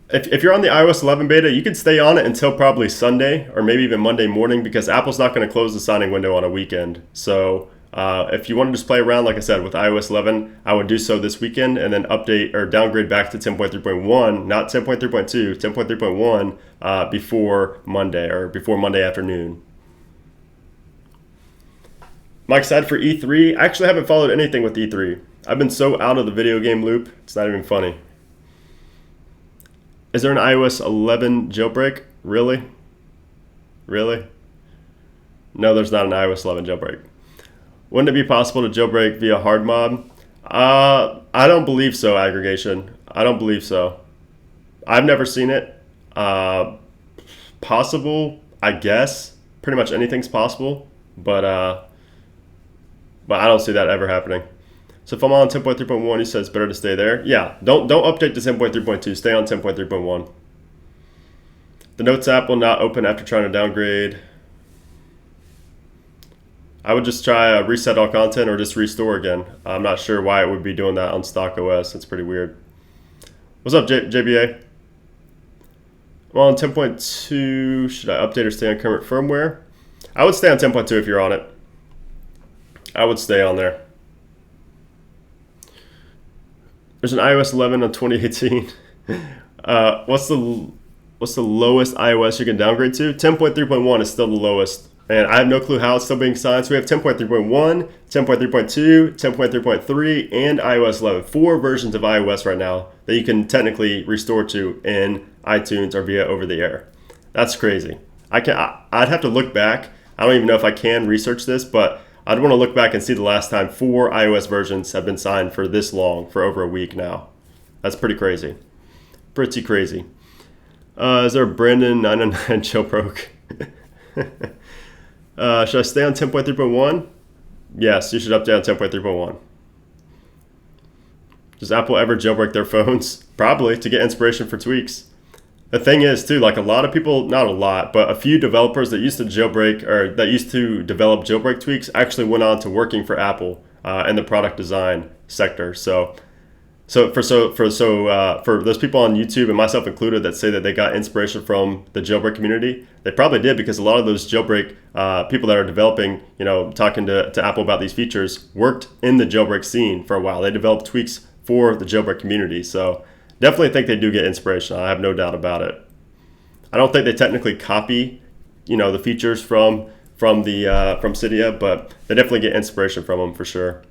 If you're on the iOS 11 beta, you can stay on it until probably Sunday or maybe even Monday morning because Apple's not going to close the signing window on a weekend. So if you want to just play around, like I said, with iOS 11, I would do so this weekend and then update or downgrade back to 10.3.1, not 10.3.2, 10.3.1 before Monday or before Monday afternoon. Mike said for E3, I actually haven't followed anything with E3. I've been so out of the video game loop, it's not even funny. Is there an iOS 11 jailbreak? Really? Really? No, there's not an iOS 11 jailbreak. Wouldn't it be possible to jailbreak via hard mod? I don't believe so, aggregation. I don't believe so. I've never seen it. Possible, I guess. Pretty much anything's possible, but I don't see that ever happening. So if I'm on 10.3.1, you said it's better to stay there. Yeah, don't update to 10.3.2. Stay on 10.3.1. The Notes app will not open after trying to downgrade. I would just try reset all content or just restore again. I'm not sure why it would be doing that on stock OS. It's pretty weird. What's up, JBA? Well, on 10.2, should I update or stay on current firmware? I would stay on 10.2 if you're on it. I would stay on there. There's an iOS 11 on 2018. What's the what's the lowest iOS you can downgrade to? 10.3.1 is still the lowest. And I have no clue how it's still being signed. So we have 10.3.1, 10.3.2, 10.3.3, and iOS 11. 4 versions of iOS right now that you can technically restore to in iTunes or via over the air. That's crazy. I'd have to look back. I don't even know if I can research this, but I'd want to look back and see the last time 4 iOS versions have been signed for this long, for over a week now. That's pretty crazy. Pretty crazy. Is there a Brandon 999 jailbroke? Should I stay on 10.3.1? Yes, you should update on 10.3.1. Does Apple ever jailbreak their phones? Probably, to get inspiration for tweaks. The thing is, too, like a lot of people, not a lot, but a few developers that used to jailbreak or that used to develop jailbreak tweaks actually went on to working for Apple in the product design sector. So for those people on YouTube and myself included that say that they got inspiration from the jailbreak community, they probably did, because a lot of those jailbreak people that are developing, talking to Apple about these features, worked in the jailbreak scene for a while. They developed tweaks for the jailbreak community. So definitely think they do get inspiration. I have no doubt about it. I don't think they technically copy, the features from Cydia, but they definitely get inspiration from them for sure.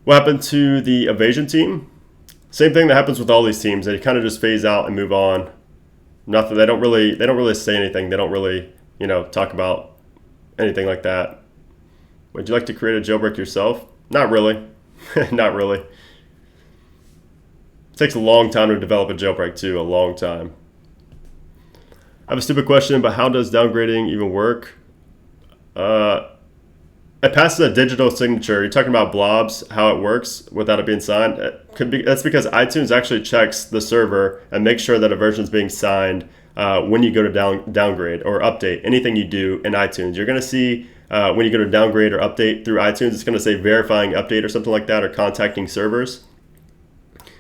What happened to the Evasion team? Same thing that happens with all these teams. They kind of just phase out and move on. Nothing. They don't really say anything. They don't really, talk about anything like that. Would you like to create a jailbreak yourself? Not really. Not really. It takes a long time to develop a jailbreak too. A long time. I have a stupid question, but how does downgrading even work? It passes a digital signature. You're talking about blobs, how it works without it being signed. That's because iTunes actually checks the server and makes sure that a version is being signed when you go to downgrade or update. Anything you do in iTunes, you're going to see when you go to downgrade or update through iTunes, it's going to say verifying update or something like that, or contacting servers.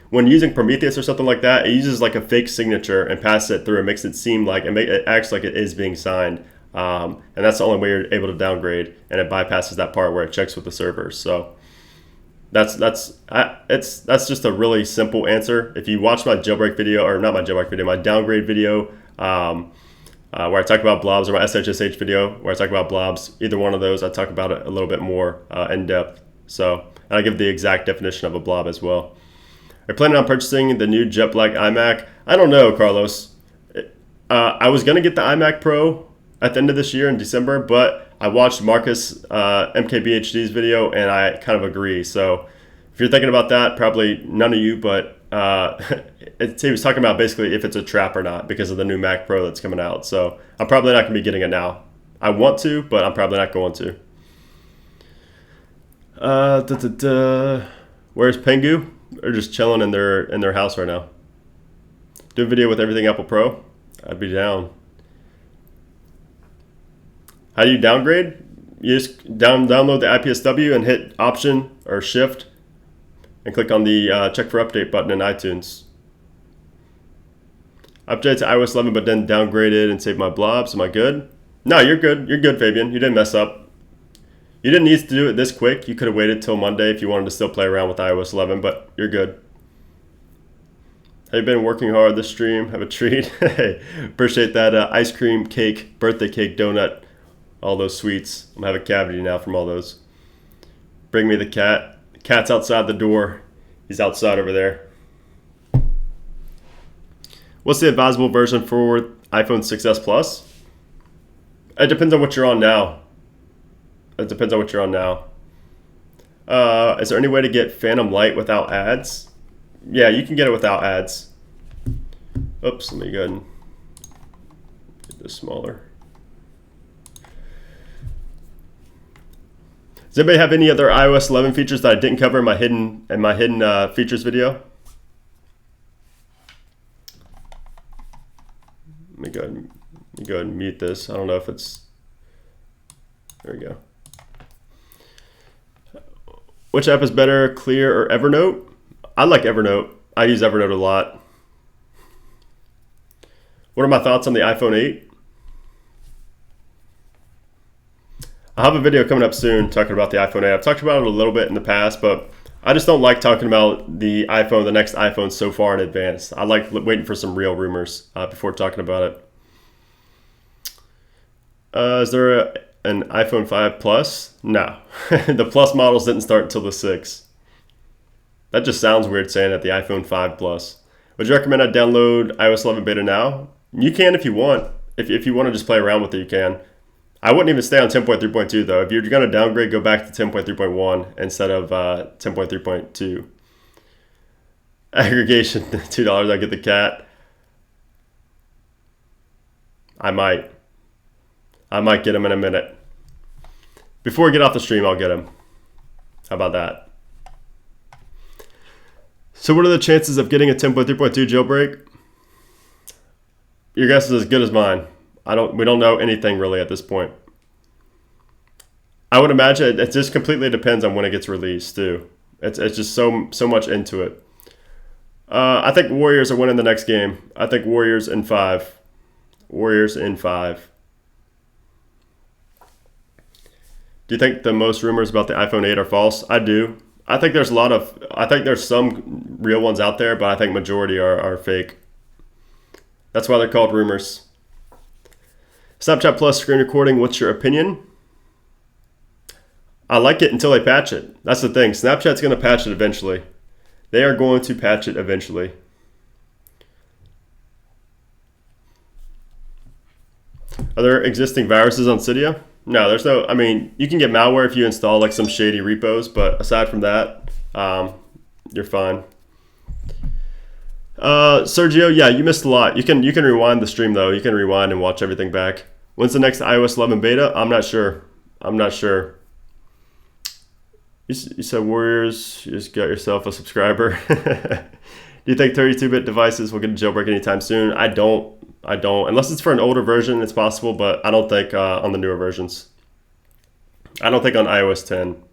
When using Prometheus or something like that, it uses like a fake signature and passes it through and makes it seem like it acts like it is being signed. And that's the only way you're able to downgrade, and it bypasses that part where it checks with the servers. So that's just a really simple answer. If you watch my jailbreak video, or not my jailbreak video, my downgrade video, where I talk about blobs, or my SHSH video where I talk about blobs, either one of those, I talk about it a little bit more in depth. So, and I give the exact definition of a blob as well. Are you planning on purchasing the new jet black iMac? I don't know, Carlos. I was going to get the iMac Pro at the end of this year in December, but I watched Marcus MKBHD's video and I kind of agree. So if you're thinking about that, probably none of you, but he was talking about basically if it's a trap or not because of the new Mac Pro that's coming out. So I'm probably not going to be getting it now. I want to, but I'm probably not going to. Where's Pengu? They're just chilling in their house right now. Do a video with everything Apple Pro? I'd be down. How do you downgrade? You just download the IPSW and hit Option or Shift and click on the Check for Update button in iTunes. Update to iOS 11, but then downgraded and save my blobs. Am I good? No, you're good. You're good, Fabian. You didn't mess up. You didn't need to do it this quick. You could have waited till Monday if you wanted to still play around with iOS 11, but you're good. Have you been working hard this stream? Have a treat. Hey, appreciate that ice cream cake, birthday cake, donut, all those sweets. I'm having a cavity now from all those. Bring me the cat. The cat's outside the door. He's outside over there. What's the advisable version for iPhone 6s Plus? It depends on what you're on now. Is there any way to get Phantom Light without ads? Yeah, you can get it without ads. Oops, let me go ahead and get this smaller. Does anybody have any other iOS 11 features that I didn't cover in my hidden features video? Let me go ahead and mute this. I don't know if it's. There we go. Which app is better, Clear or Evernote? I like Evernote. I use Evernote a lot. What are my thoughts on the iPhone 8? I'll have a video coming up soon talking about the iPhone 8. I've talked about it a little bit in the past, but I just don't like talking about the next iPhone so far in advance. I like waiting for some real rumors before talking about it. Is there an iPhone 5 Plus? No. The Plus models didn't start until the 6. That just sounds weird saying that, the iPhone 5 Plus. Would you recommend I download iOS 11 beta now? You can if you want. If you want to just play around with it, you can. I wouldn't even stay on 10.3.2 though. If you're going to downgrade, go back to 10.3.1 instead of 10.3.2. Aggregation, $2, I get the cat. I might get him in a minute. Before we get off the stream, I'll get him. How about that? So what are the chances of getting a 10.3.2 jailbreak? Your guess is as good as mine. We don't know anything really at this point. I would imagine it just completely depends on when it gets released too. It's just so much into it. I think Warriors are winning the next game. I think Warriors in 5. Warriors in 5. Do you think the most rumors about the iPhone 8 are false? I do. I think there's some real ones out there, but I think majority are fake. That's why they're called rumors. Snapchat Plus screen recording, what's your opinion? I like it until they patch it. That's the thing. Snapchat's going to patch it eventually. They are going to patch it eventually. Are there existing viruses on Cydia? No, there's no. I mean, you can get malware if you install like some shady repos, but aside from that, you're fine. Sergio, yeah, you missed a lot. You can rewind the stream though. You can rewind and watch everything back. When's the next iOS 11 beta? I'm not sure. You said Warriors. You just got yourself a subscriber. Do you think 32-bit devices will get a jailbreak anytime soon? I don't. Unless it's for an older version, it's possible, but I don't think on the newer versions. I don't think on iOS 10.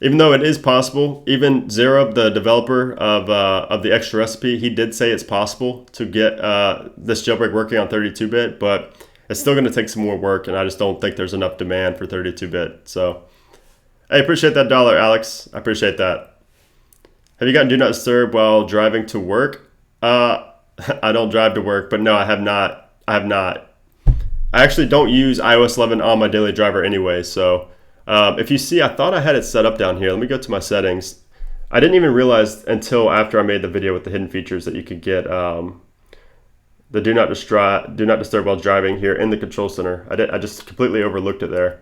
Even though it is possible, even Zerob, the developer of the extra recipe, he did say it's possible to get this jailbreak working on 32-bit, but it's still going to take some more work, and I just don't think there's enough demand for 32-bit. So, hey, appreciate that $1, Alex. I appreciate that. Have you gotten Do Not Disturb while driving to work? I don't drive to work, but no, I have not. I actually don't use iOS 11 on my daily driver anyway, so if you see, I thought I had it set up down here. Let me go to my settings. I didn't even realize until after I made the video with the hidden features that you could get the Do Not Disturb while driving here in the control center. I just completely overlooked it there.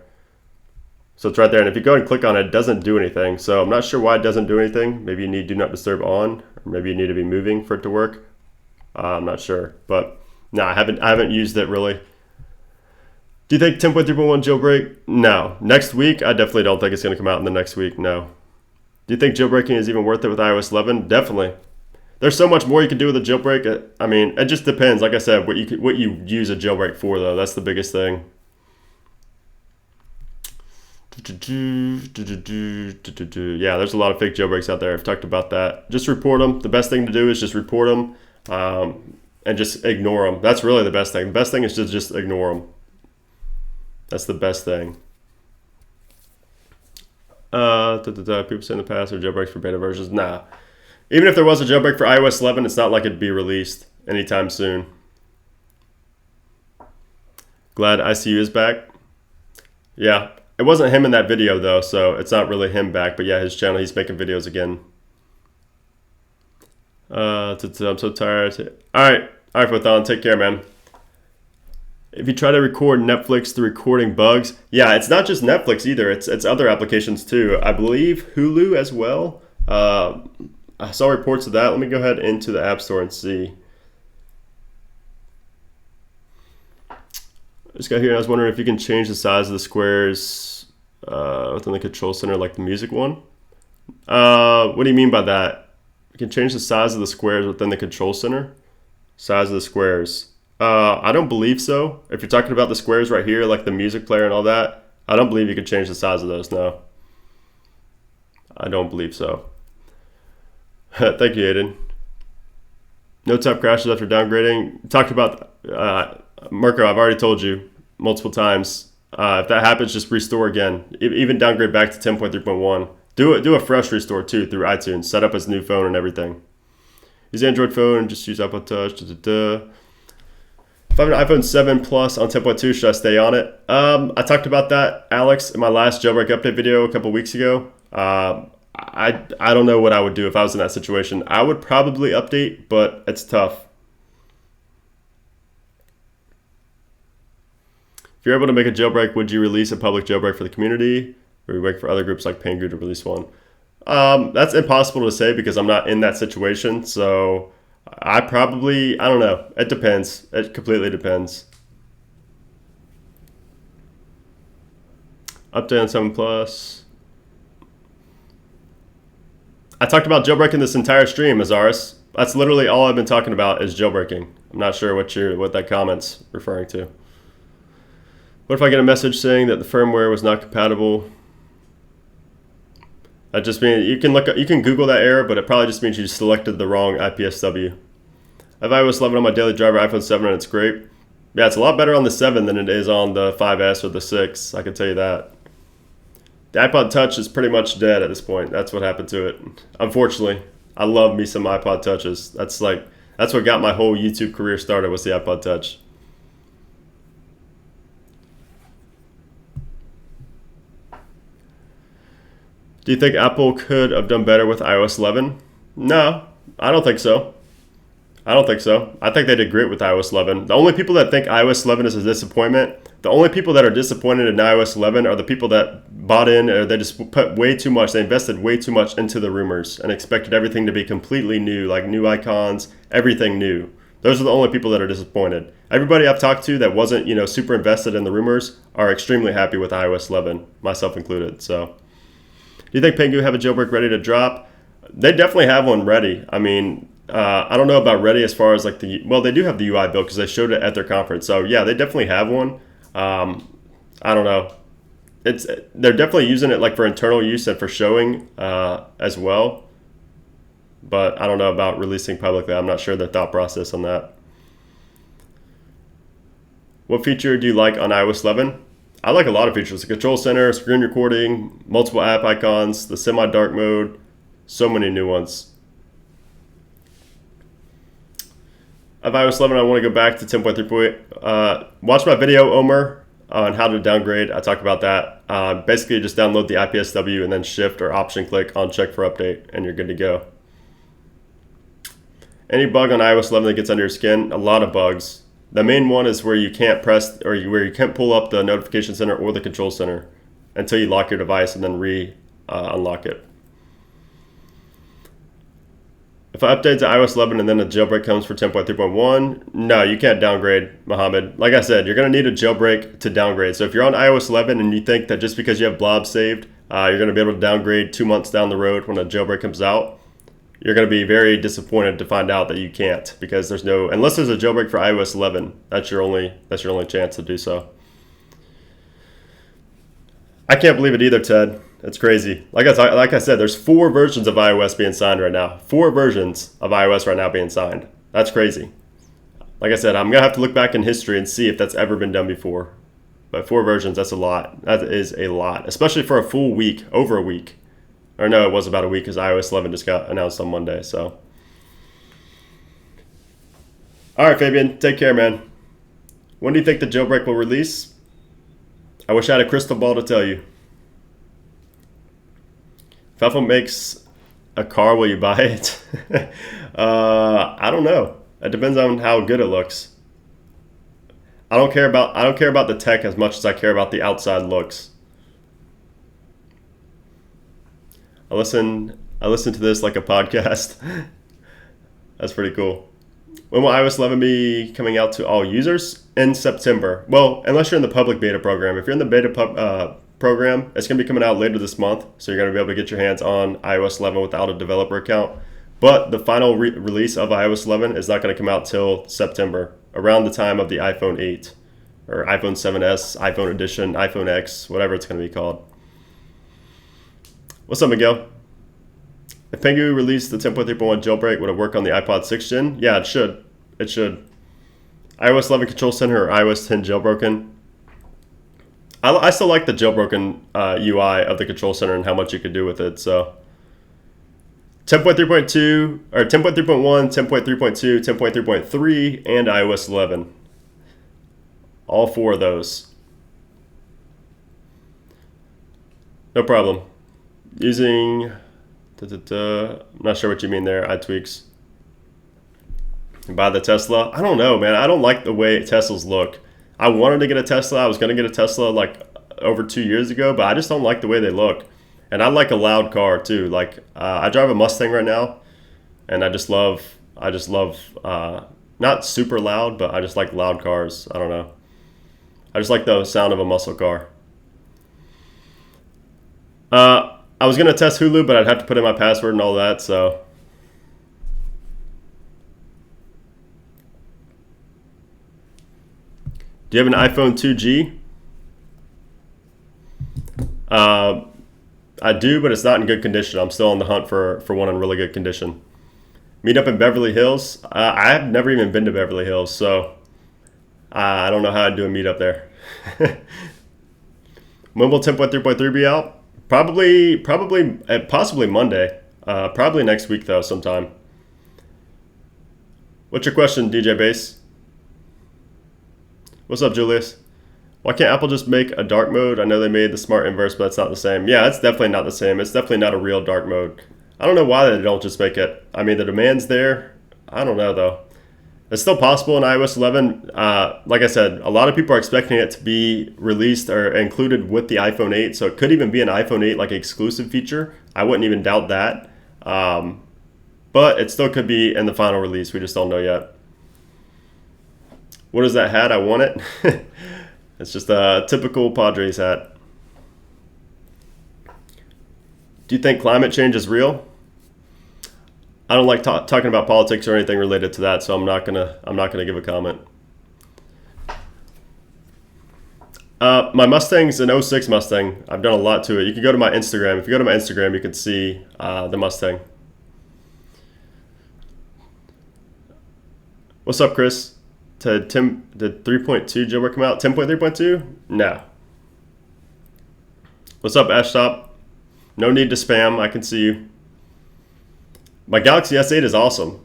So it's right there, and if you go and click on it, it doesn't do anything. So I'm not sure why it doesn't do anything. Maybe you need Do Not Disturb on, or maybe you need to be moving for it to work. I'm not sure, but no, I haven't used it really. Do you think 10.3.1 jailbreak? No. Next week, I definitely don't think it's going to come out in the next week. No. Do you think jailbreaking is even worth it with iOS 11? Definitely. There's so much more you can do with a jailbreak. I mean, it just depends. Like I said, what you use a jailbreak for, though. That's the biggest thing. Yeah, there's a lot of fake jailbreaks out there. I've talked about that. Just report them. The best thing to do is just report them and just ignore them. That's really the best thing. The best thing is to just ignore them. That's the best thing. People say in the past there are jailbreaks for beta versions. Nah. Even if there was a jailbreak for iOS 11, it's not like it'd be released anytime soon. Glad ICU is back. Yeah. It wasn't him in that video, though, so it's not really him back. But yeah, his channel, he's making videos again. I'm so tired. All right, Fothon, take care, man. If you try to record Netflix, the recording bugs. Yeah, it's not just Netflix either. It's other applications too. I believe Hulu as well. I saw reports of that. Let me go ahead into the App Store and see. I just got here and I was wondering if you can change the size of the squares within the control center like the music one. What do you mean by that? You can change the size of the squares within the control center? Size of the squares. I don't believe so. If you're talking about the squares right here, like the music player and all that, I don't believe you could change the size of those, no. I don't believe so. Thank you, Aiden. No tap crashes after downgrading. Talked about Mirko, I've already told you multiple times. If that happens, just restore again. Even downgrade back to 10.3.1. Do a fresh restore too through iTunes. Set up as a new phone and everything. Use Android phone and just use Apple Touch. If I have an iPhone 7 Plus on 10.2, should I stay on it? I talked about that, Alex, in my last jailbreak update video a couple weeks ago. I don't know what I would do if I was in that situation. I would probably update, but it's tough. If you're able to make a jailbreak, would you release a public jailbreak for the community, or wait for other groups like Pengu to release one? That's impossible to say because I'm not in that situation. So I don't know. It depends. It completely depends. Update on 7 Plus. I talked about jailbreaking this entire stream, Azaris. That's literally all I've been talking about is jailbreaking. I'm not sure what that comment's referring to. What if I get a message saying that the firmware was not compatible? That just means you can Google that error, but it probably just means you selected the wrong IPSW. I have iOS 11 on my daily driver iPhone 7 and it's great. Yeah, it's a lot better on the 7 than it is on the 5S or the 6. I can tell you that. The iPod Touch is pretty much dead at this point. That's what happened to it. Unfortunately, I love me some iPod Touches. That's what got my whole YouTube career started, was the iPod Touch. Do you think Apple could have done better with iOS 11? No, I don't think so. I think they did great with iOS 11. The only people that think iOS 11 is a disappointment, the only people that are disappointed in iOS 11 are the people that bought in, or they just put way too much, they invested way too much into the rumors and expected everything to be completely new, like new icons, everything new. Those are the only people that are disappointed. Everybody I've talked to that wasn't, super invested in the rumors are extremely happy with iOS 11, myself included. So, do you think Pengu have a jailbreak ready to drop? They definitely have one ready. I mean, I don't know about ready as far as like they do have the UI built because they showed it at their conference. So yeah, they definitely have one. I don't know. They're definitely using it like for internal use and for showing as well. But I don't know about releasing publicly. I'm not sure their thought process on that. What feature do you like on iOS 11? I like a lot of features. The control center, screen recording, multiple app icons, the semi-dark mode, so many new ones. Of iOS 11, I want to go back to 10.3. Watch my video, Omer, on how to downgrade. I talk about that. Basically, just download the IPSW and then shift or option click on check for update, and you're good to go. Any bug on iOS 11 that gets under your skin? A lot of bugs. The main one is where you can't press or where you can't pull up the notification center or the control center until you lock your device and then unlock it. If I update to iOS 11 and then a jailbreak comes for 10.3.1, no, you can't downgrade, Mohammed. Like I said, you're going to need a jailbreak to downgrade. So if you're on iOS 11 and you think that just because you have blob saved, you're going to be able to downgrade 2 months down the road when a jailbreak comes out, you're going to be very disappointed to find out that you can't, because unless there's a jailbreak for iOS 11, that's your only chance to do so. I can't believe it either, Ted. It's crazy. Like I said, there's 4 versions of iOS being signed right now. 4 versions of iOS right now being signed. That's crazy. Like I said, I'm going to have to look back in history and see if that's ever been done before. But 4 versions, that's a lot. That is a lot, especially for a full week, over a week. Or no, it was about a week because iOS 11 just got announced on Monday. So, all right, Fabian, take care, man. When do you think the jailbreak will release? I wish I had a crystal ball to tell you. If Apple makes a car, will you buy it? I don't know. It depends on how good it looks. I don't care about the tech as much as I care about the outside looks. I listen to this like a podcast. That's pretty cool. When will iOS 11 be coming out to all users? In September. Well, unless you're in the public beta program. If you're in the beta program, it's going to be coming out later this month. So you're going to be able to get your hands on iOS 11 without a developer account. But the final release of iOS 11 is not going to come out till September, around the time of the iPhone 8 or iPhone 7S, iPhone Edition, iPhone X, whatever it's going to be called. What's up, Miguel? If Pengu released the 10.3.1 jailbreak, would it work on the iPod 6 Gen? Yeah, it should. iOS 11 Control Center or iOS 10 jailbroken? I still like the jailbroken UI of the control center and how much you could do with it. So 10.3.2 or 10.3.1, 10.3.2, 10.3.3, and iOS 11. All four of those. No problem. Using, I'm not sure what you mean there, iTweaks. Buy the Tesla. I don't know, man. I don't like the way Teslas look. I wanted to get a Tesla. I was going to get a Tesla like over 2 years ago, but I just don't like the way they look. And I like a loud car too. Like I drive a Mustang right now, and I just love not super loud, but I just like loud cars. I don't know. I just like the sound of a muscle car. I was gonna test Hulu, but I'd have to put in my password and all that. So do you have an iPhone 2G? I do, but it's not in good condition. I'm still on the hunt for one in really good condition. Meet up in Beverly Hills. I've never even been to Beverly Hills, so I don't know how I'd do a meetup there. When will 10.3.3 be out? Possibly Monday. Probably next week though, sometime. What's your question, DJ Bass? What's up, Julius? Why can't Apple just make a dark mode? I know they made the smart inverse, but it's not the same. Yeah, it's definitely not the same. It's definitely not a real dark mode. I don't know why they don't just make it. I mean, the demand's there. I don't know, though. It's still possible in iOS 11. Like I said, a lot of people are expecting it to be released or included with the iPhone 8, so it could even be an iPhone 8 like exclusive feature. I wouldn't even doubt that. But it still could be in the final release. We just don't know yet. What is that hat? I want it. It's just a typical Padres hat. Do you think climate change is real? I don't like talking about politics or anything related to that, so I'm not gonna give a comment. My Mustang's an '06 Mustang. I've done a lot to it. You can go to my Instagram. If you go to my Instagram, you can see the Mustang. What's up, Chris? Did 3.2 jailbreak come out? 10.3.2? No. What's up, Ashtop? No need to spam. I can see you. My Galaxy S8 is awesome.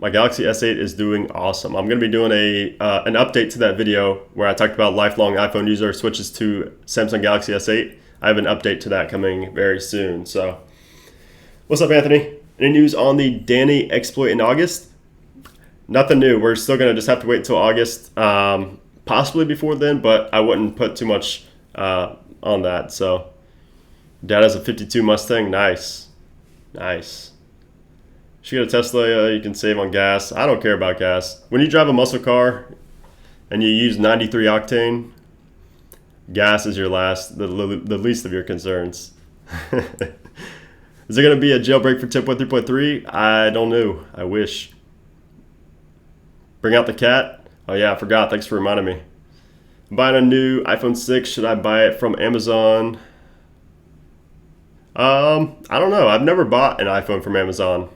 My Galaxy S8 is doing awesome. I'm going to be doing an update to that video where I talked about lifelong iPhone user switches to Samsung Galaxy S8. I have an update to that coming very soon. So, what's up, Anthony? Any news on the Danny exploit in August? Nothing new. We're still going to just have to wait until August, possibly before then, but I wouldn't put too much on that. So, Dad has a 52 Mustang. Nice. Nice. Should get a Tesla. You can save on gas. I don't care about gas. When you drive a muscle car and you use 93 octane, gas is the least of your concerns. Is there going to be a jailbreak for 10.3.3? I don't know. I wish. Bring out the cat. Oh yeah, I forgot. Thanks for reminding me. I'm buying a new iPhone 6. Should I buy it from Amazon? I don't know. I've never bought an iPhone from Amazon.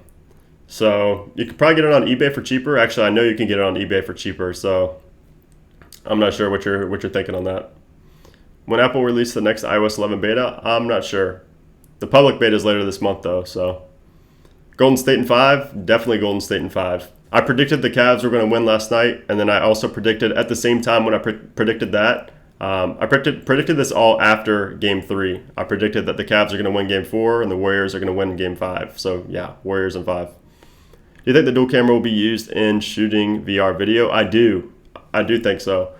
So you could probably get it on eBay for cheaper. Actually, I know you can get it on eBay for cheaper. So I'm not sure what you're thinking on that. When Apple released the next iOS 11 beta, I'm not sure. The public beta is later this month though. So Golden State in 5, definitely Golden State in 5. I predicted the Cavs were going to win last night, and then I also predicted at the same time when I predicted that, I predicted this all after Game 3. I predicted that the Cavs are going to win Game 4 and the Warriors are going to win Game 5. So yeah, Warriors in 5. Do you think the dual camera will be used in shooting VR video? I do think so.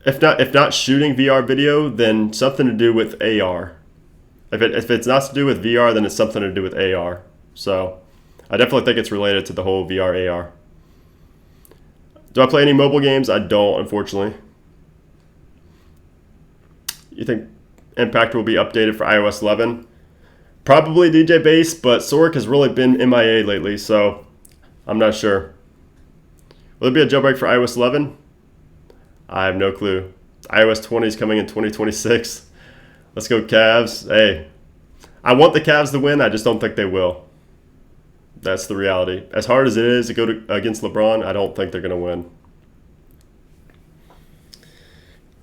If not shooting VR video, then something to do with AR. If it's not to do with VR, then it's something to do with AR. So I definitely think it's related to the whole VR AR. Do I play any mobile games? I don't, unfortunately. You think Impact will be updated for iOS 11? Probably DJ Bass, but Soric has really been MIA lately, so I'm not sure. Will there be a jailbreak for iOS 11? I have no clue. iOS 20 is coming in 2026. Let's go Cavs. Hey, I want the Cavs to win. I just don't think they will. That's the reality. As hard as it is to go against LeBron, I don't think they're going to win.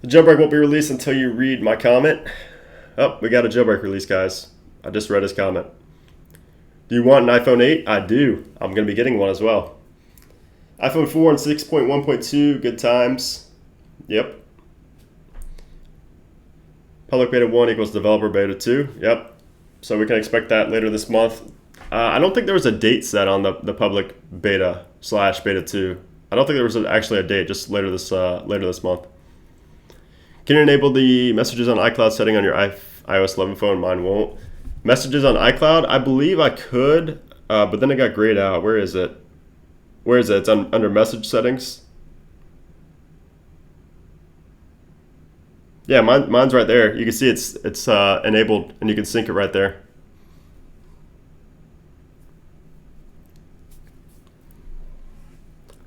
The jailbreak won't be released until you read my comment. Oh, we got a jailbreak release, guys. I just read his comment. Do you want an iPhone 8? I do. I'm going to be getting one as well. iPhone 4 and 6.1.2, good times. Yep. Public beta 1 equals developer beta 2. Yep. So we can expect that later this month. I don't think there was a date set on the public beta / beta 2. I don't think there was actually a date, just later this month. Can you enable the messages on iCloud setting on your iOS 11 phone? Mine won't. Messages on iCloud? I believe I could, but then it got grayed out. Where is it? Where is it? It's under message settings. Yeah, mine's right there. You can see it's enabled, and you can sync it right there.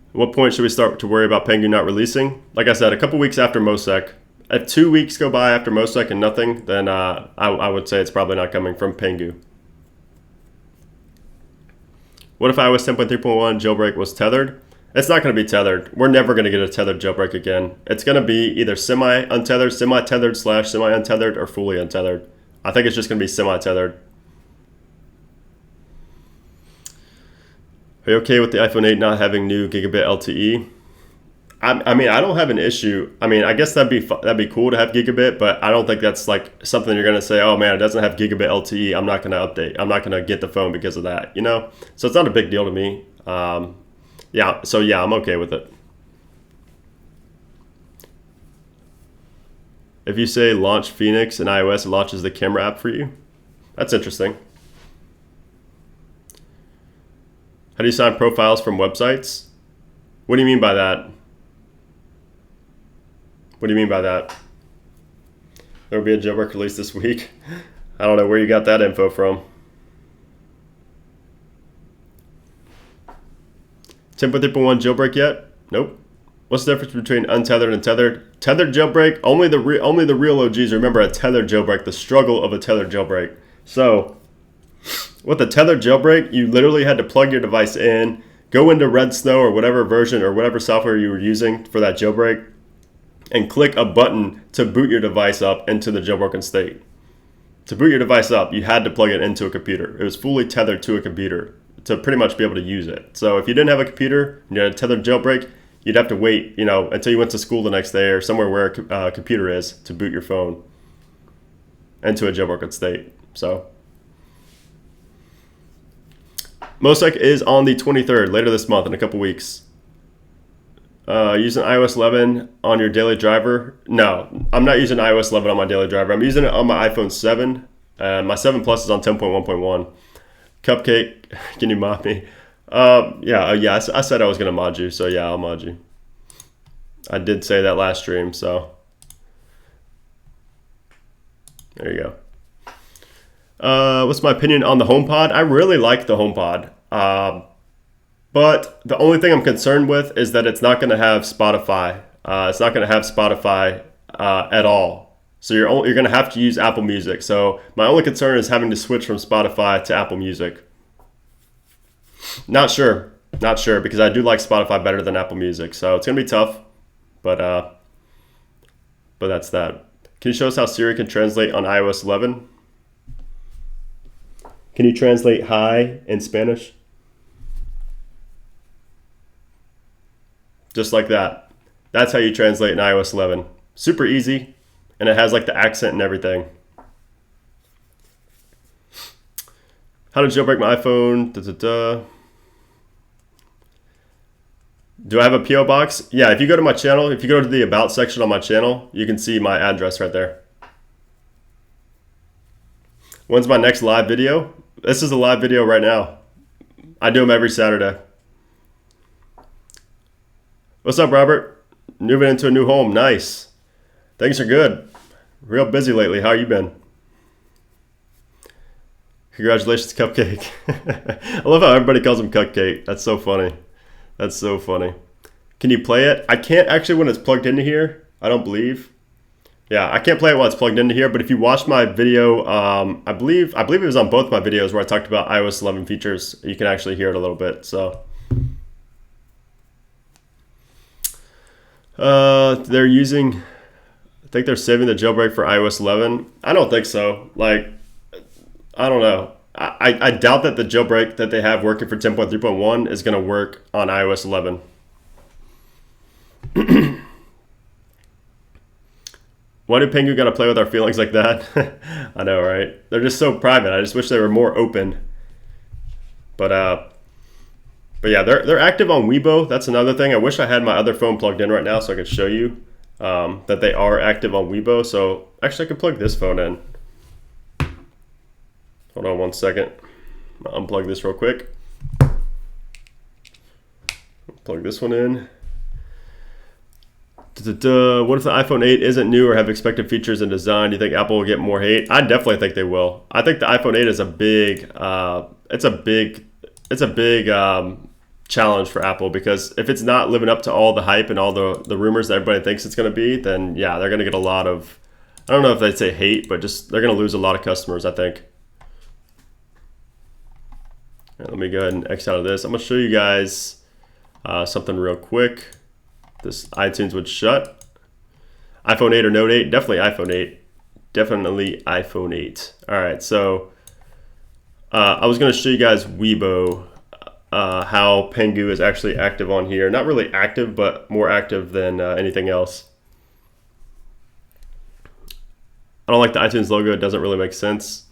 At what point should we start to worry about Pengu not releasing? Like I said, a couple weeks after MoSec. If 2 weeks go by after MoSec and nothing, then I would say it's probably not coming from Pengu. What if iOS 10.3.1 jailbreak was tethered? It's not going to be tethered. We're never going to get a tethered jailbreak again. It's going to be either semi-untethered, semi-tethered / semi-untethered, or fully untethered. I think it's just going to be semi-tethered. Are you okay with the iPhone 8 not having new gigabit LTE? I mean, I don't have an issue. I mean, I guess that'd be cool to have gigabit, but I don't think that's like something you're gonna say, oh man, it doesn't have gigabit LTE, I'm not gonna update. I'm not gonna get the phone because of that, you know? So it's not a big deal to me. Yeah, so yeah, I'm okay with it. If you say launch Phoenix in iOS, it launches the camera app for you. That's interesting. How do you sign profiles from websites? What do you mean by that? What do you mean by that? There will be a jailbreak release this week. I don't know where you got that info from. 10.3.1 jailbreak yet? Nope. What's the difference between untethered and tethered? Tethered jailbreak, only the real OGs remember a tethered jailbreak, the struggle of a tethered jailbreak. So, with a tethered jailbreak, you literally had to plug your device in, go into Red Snow or whatever version or whatever software you were using for that jailbreak, and click a button to boot your device up into the jailbroken state. To boot your device up, you had to plug it into a computer. It was fully tethered to a computer to pretty much be able to use it. So if you didn't have a computer and you had a tethered jailbreak, you'd have to wait, until you went to school the next day or somewhere where a computer is to boot your phone into a jailbroken state. So MoSec is on the 23rd, later this month, in a couple weeks. Using iOS 11 on your daily driver? No, I'm not using iOS 11 on my daily driver. I'm using it on my iPhone 7. My 7 Plus is on 10.1.1. Cupcake, can you mod me? I said I was going to mod you, so yeah, I'll mod you. I did say that last stream, so there you go. What's my opinion on the HomePod? I really like the HomePod. But the only thing I'm concerned with is that it's not going to have Spotify. It's not going to have Spotify at all. So you're going to have to use Apple Music. So my only concern is having to switch from Spotify to Apple Music. Not sure because I do like Spotify better than Apple Music. So it's going to be tough, but that's that. Can you show us how Siri can translate on iOS 11? Can you translate hi in Spanish? Just like that. That's how you translate in iOS 11. Super easy, and it has like the accent and everything. How to jailbreak my iPhone? Do I have a P.O. box? Yeah, if you go to my channel, if you go to the About section on my channel, you can see my address right there. When's my next live video? This is a live video right now. I do them every Saturday. What's up, Robert? Moving into a new home. Nice. Things are good. Real busy lately. How you been? Congratulations, Cupcake. I love how everybody calls him Cupcake. That's so funny. That's so funny. Can you play it? I can't actually when it's plugged into here. I don't believe. Yeah, I can't play it while it's plugged into here. But if you watch my video, I believe it was on both my videos where I talked about iOS 11 features. You can actually hear it a little bit. So. They're using I think they're saving the jailbreak for iOS 11. I don't think so. Like, I don't know. I doubt that the jailbreak that they have working for 10.3.1 is going to work on iOS 11. Why do Pengu got to play with our feelings like that? I know, right? They're just so private. I just wish they were more open. But yeah, they're active on Weibo. That's another thing. I wish I had my other phone plugged in right now so I could show you that they are active on Weibo. So actually, I could plug this phone in. Hold on one second. I'll unplug this real quick. Plug this one in. What if the iPhone 8 isn't new or have expected features and design? Do you think Apple will get more hate? I definitely think they will. I think the iPhone 8 is a big, it's a big challenge for Apple, because if it's not living up to all the hype and all the rumors that everybody thinks it's going to be, then yeah, they're going to get a lot of, I don't know if they'd say hate, but just they're going to lose a lot of customers, I think. Right, let me go ahead and X out of this. I'm going to show you guys something real quick. This iTunes would shut. iPhone 8 or Note 8? Definitely iPhone 8. Definitely iPhone 8. All right, so I was going to show you guys Weibo, how Pengu is actually active on here. Not really active, but more active than anything else. I don't like the iTunes logo. It doesn't really make sense.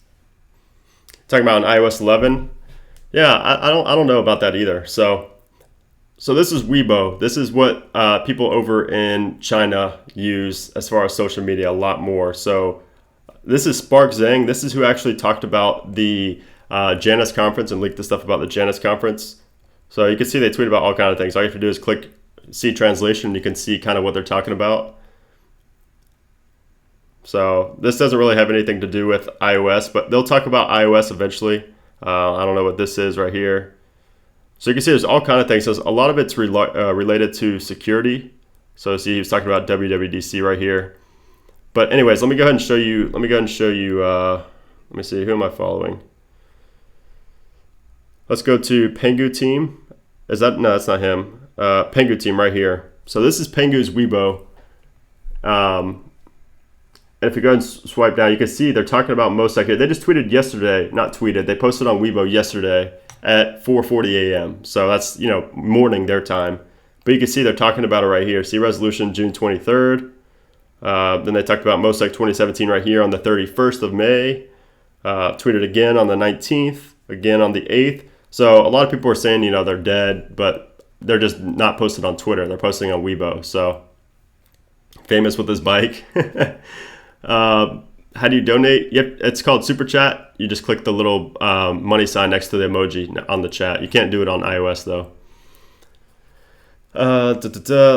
Talking about an iOS 11. Yeah, I don't know about that either. So this is Weibo. This is what people over in China use as far as social media, a lot more. So this is Spark Zhang. This is who actually talked about the Janus conference and leaked the stuff about the Janus conference. So you can see they tweet about all kinds of things. All you have to do is click see translation. And you can see kind of what they're talking about. So this doesn't really have anything to do with iOS, but they'll talk about iOS eventually. I don't know what this is right here. So you can see there's all kinds of things. So a lot of it's related to security. So see, he was talking about WWDC right here. But anyways, let me go ahead and show you. Let me see, who am I following? Let's go to Pengu team. No, that's not him. Pengu team right here. So this is Pengu's Weibo. And if you go and swipe down, you can see they're talking about most likely. They just tweeted yesterday, not tweeted. They posted on Weibo yesterday at 4:40 a.m. So that's, morning their time. But you can see they're talking about it right here. See resolution June 23rd. Then they talked about Mosaic 2017 right here on the 31st of May. Tweeted again on the 19th, again on the 8th. So a lot of people are saying, they're dead, but they're just not posted on Twitter. They're posting on Weibo. So famous with his bike. How do you donate? Yep, it's called Super Chat. You just click the little money sign next to the emoji on the chat. You can't do it on iOS though. All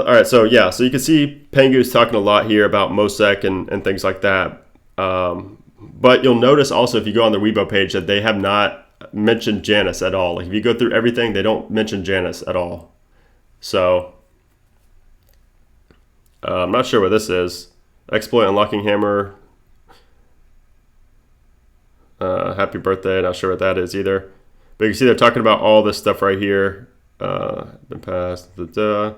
right, so yeah, so you can see Pengu's talking a lot here about Mosaic and things like that. But you'll notice also if you go on their Weibo page that they have not mentioned Janus at all. Like if you go through everything, they don't mention Janus at all. So I'm not sure what this is. Exploit unlocking hammer. Happy birthday. Not sure what that is either. But you can see they're talking about all this stuff right here. Been passed. So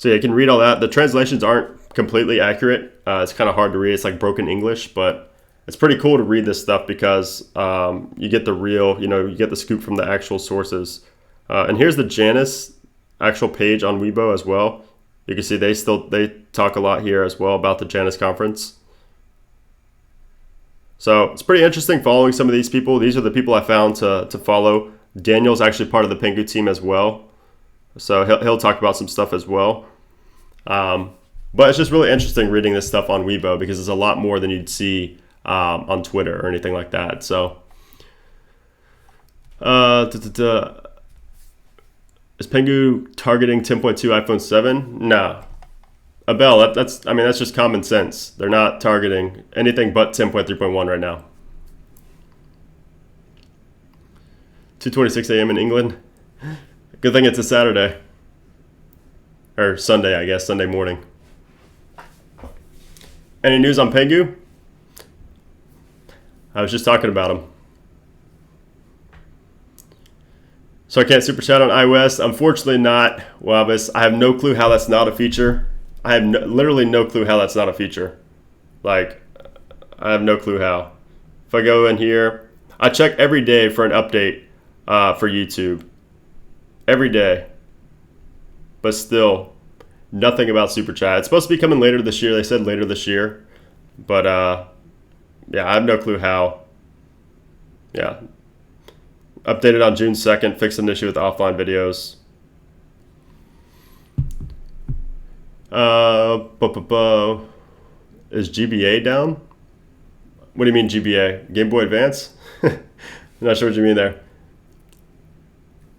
yeah, you can read all that. The translations aren't completely accurate. It's kind of hard to read. It's like broken English, but it's pretty cool to read this stuff because you get the real, you get the scoop from the actual sources. And here's the Janus actual page on Weibo as well. You can see they talk a lot here as well about the Janus conference. So it's pretty interesting following some of these people. These are the people I found to follow. Daniel's actually part of the Pengu team as well. So he'll talk about some stuff as well. But it's just really interesting reading this stuff on Weibo because it's a lot more than you'd see on Twitter or anything like that. So is Pengu targeting 10.2 iPhone 7? No. Abel, that's just common sense. They're not targeting anything but 10.3.1 right now. 2:26 a.m. in England. Good thing it's a Saturday. Or Sunday, I guess, Sunday morning. Any news on Pengu? I was just talking about him. So I can't super chat on iOS. Unfortunately not, Wabis. I have no clue how that's not a feature. I have literally no clue how that's not a feature. Like, I have no clue how. If I go in here, I check every day for an update for YouTube. Every day. But still, nothing about Super Chat. It's supposed to be coming later this year. They said later this year. But, yeah, I have no clue how. Yeah. Updated on June 2nd. Fixed an issue with offline videos. Is GBA down? What do you mean GBA? Game Boy Advance? I'm not sure what you mean there.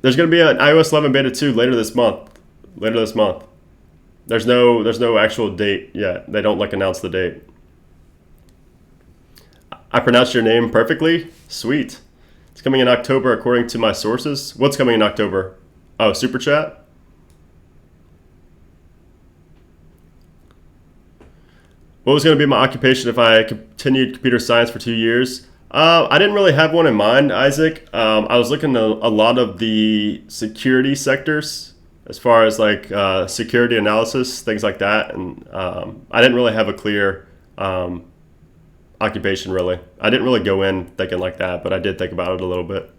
There's going to be an iOS 11 beta 2 later this month. There's no actual date yet. They don't announce the date. I pronounced your name perfectly? Sweet. It's coming in October according to my sources. What's coming in October? Oh, Super Chat? What was going to be my occupation if I continued computer science for 2 years? I didn't really have one in mind, Isaac. I was looking at a lot of the security sectors as far as security analysis, things like that. And I didn't really have a clear occupation, really. I didn't really go in thinking like that, but I did think about it a little bit.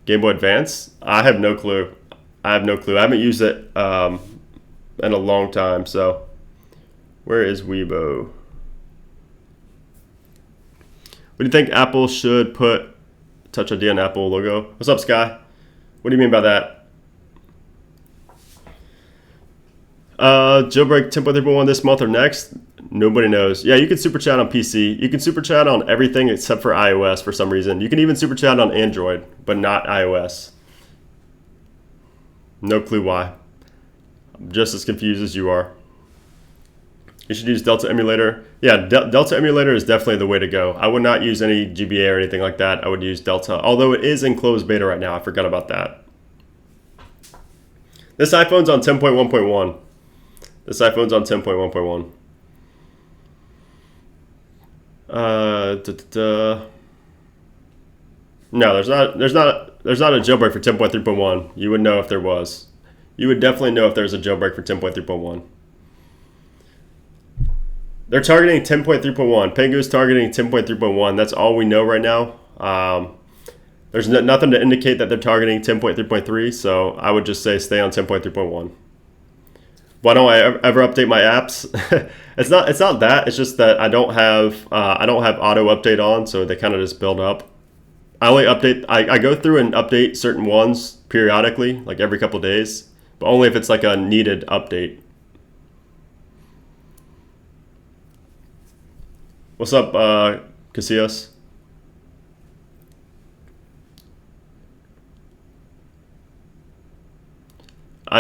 Game Boy Advance? I have no clue. I haven't used it in a long time, so... Where is Weibo? What do you think Apple should put Touch ID on Apple logo? What's up, Sky? What do you mean by that? Jailbreak 10.3.1 this month or next? Nobody knows. Yeah, you can super chat on PC. You can super chat on everything except for iOS for some reason. You can even super chat on Android, but not iOS. No clue why. I'm just as confused as you are. You should use Delta Emulator. Yeah, Delta Emulator is definitely the way to go. I would not use any GBA or anything like that. I would use Delta, although it is in closed beta right now. I forgot about that. This iPhone's on 10.1.1. This iPhone's on 10.1.1. No, there's not a jailbreak for 10.3.1. You would know if there was. You would definitely know if there's a jailbreak for 10.3.1. They're targeting 10.3.1. Pengu's targeting 10.3.1. That's all we know right now. There's nothing to indicate that they're targeting 10.3.3, so I would just say stay on 10.3.1. Why don't I ever update my apps? It's not that. It's just that I don't have auto update on, so they kind of just build up. I only update. I go through and update certain ones periodically, like every couple of days, but only if it's like a needed update. What's up, Casillas?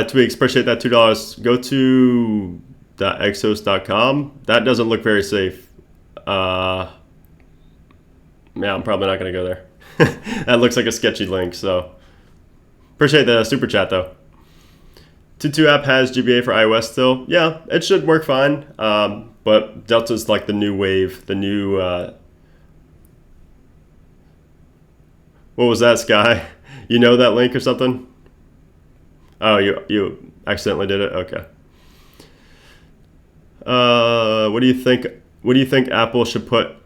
Tweaks, appreciate that $2. Go to .exos.com. That doesn't look very safe. Yeah, I'm probably not going to go there. That looks like a sketchy link, so appreciate the super chat though. 2.2 app has GBA for iOS still. Yeah, it should work fine. But Delta's like the new wave, the new... what was that, Sky? You know that link or something? Oh, you accidentally did it? Okay. What do you think? What do you think Apple should put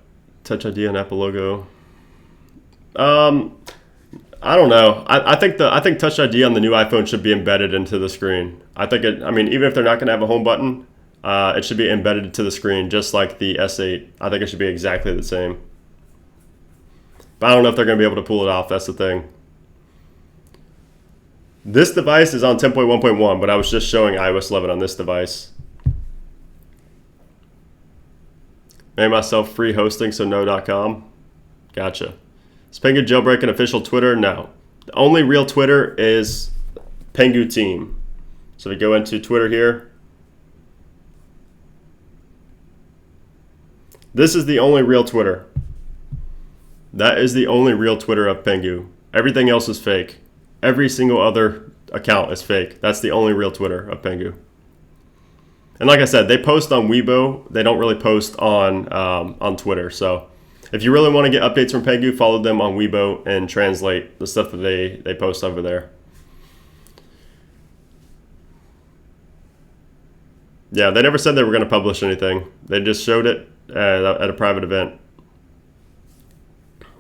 Touch ID on Apple logo? I don't know. I think Touch ID on the new iPhone should be embedded into the screen. I mean, even if they're not going to have a home button, it should be embedded into the screen, just like the S8. I think it should be exactly the same. But I don't know if they're going to be able to pull it off. That's the thing. This device is on 10.1.1, but I was just showing iOS 11 on this device. Made myself free hosting, so no.com. Gotcha. Is Pengu jailbreak an official Twitter? No. The only real Twitter is Pengu Team. So we go into Twitter here. This is the only real Twitter. That is the only real Twitter of Pengu. Everything else is fake. Every single other account is fake. That's the only real Twitter of Pengu. And like I said, they post on Weibo. They don't really post on Twitter. So if you really want to get updates from Pengu, follow them on Weibo and translate the stuff that they post over there. Yeah, they never said they were going to publish anything. They just showed it at a private event.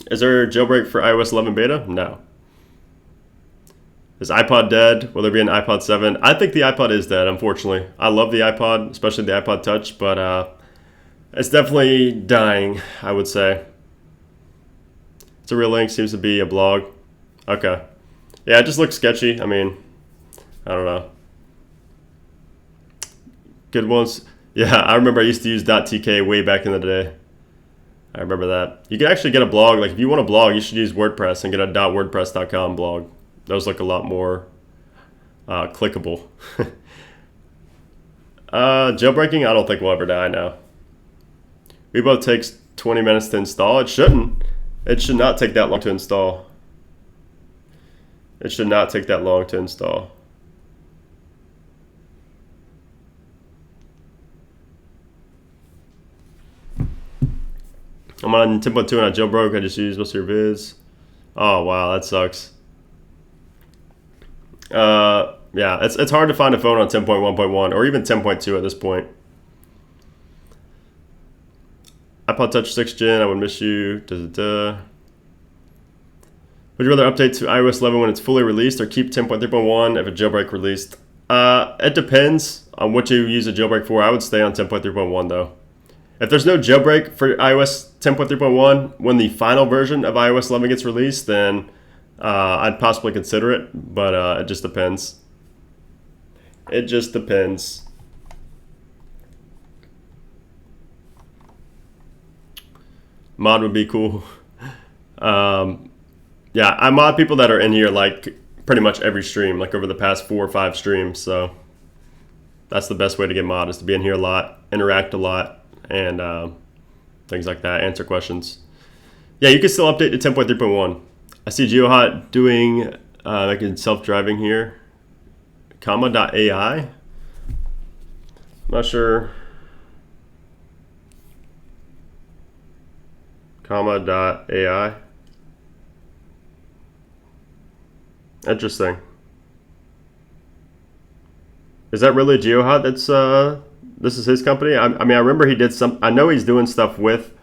Is there a jailbreak for iOS 11 beta? No. Is iPod dead? Will there be an iPod 7? I think the iPod is dead, unfortunately. I love the iPod, especially the iPod Touch, but it's definitely dying, I would say. It's a real link, seems to be a blog. Okay. Yeah, it just looks sketchy. I mean, I don't know. Good ones. Yeah, I remember I used to use .tk way back in the day. I remember that. You can actually get a blog. Like if you want a blog, you should use WordPress and get a .wordpress.com blog. Those look a lot more clickable. Jailbreaking, I don't think will ever die now. Rebo takes 20 minutes to install. It shouldn't. It should not take that long to install. It should not take that long to install. I'm on 10.2 and I jailbroke. I just used most of your vids. Oh, wow, that sucks. Yeah, it's hard to find a phone on 10.1.1 or even 10.2 at this point. iPod Touch 6th Gen, I would miss you. Would you rather update to iOS 11 when it's fully released or keep 10.3.1 if a jailbreak released? It depends on what you use a jailbreak for. I would stay on 10.3.1 though. If there's no jailbreak for iOS 10.3.1 when the final version of iOS 11 gets released, then I'd possibly consider it, but it just depends. It just depends. Mod would be cool. Yeah, I mod people that are in here like pretty much every stream, like over the past 4 or 5 streams. So that's the best way to get mod, is to be in here a lot, interact a lot, and things like that, answer questions. Yeah, you can still update to 10.3.1. I see GeoHot doing like self-driving here. Comma.ai. I'm not sure. Comma.ai. Interesting. Is that really GeoHot? That's this is his company. I mean, I remember he did some. I know he's doing stuff with.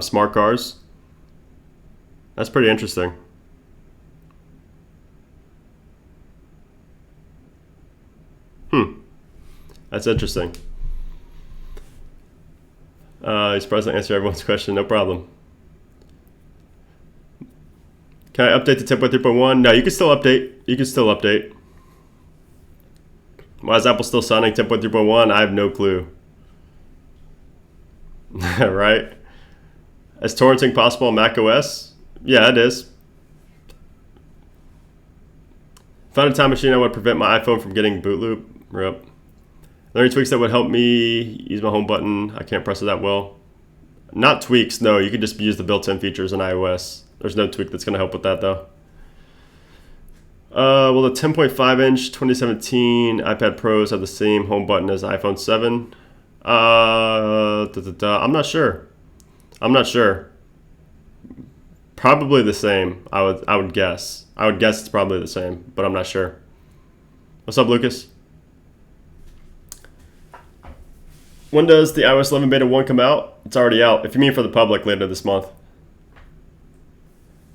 Smart cars. That's pretty interesting. That's interesting. He's present to answer everyone's question. No problem. Can I update to 10.3.1? No, you can still update. You can still update. Why is Apple still signing 10.3.1? I have no clue. Right? Is torrenting possible on macOS? Yeah, it is. If I had a time machine, I would prevent my iPhone from getting boot loop. Rip. Are there any tweaks that would help me use my home button? I can't press it that well. Not tweaks, no. You could just use the built-in features in iOS. There's no tweak that's going to help with that, though. Will the 10.5-inch 2017 iPad Pros have the same home button as iPhone 7? I'm not sure. I'm not sure. Probably the same. I would guess. I would guess it's probably the same, but I'm not sure. What's up, Lucas? When does the iOS 11 Beta 1 come out? It's already out. If you mean for the public, later this month.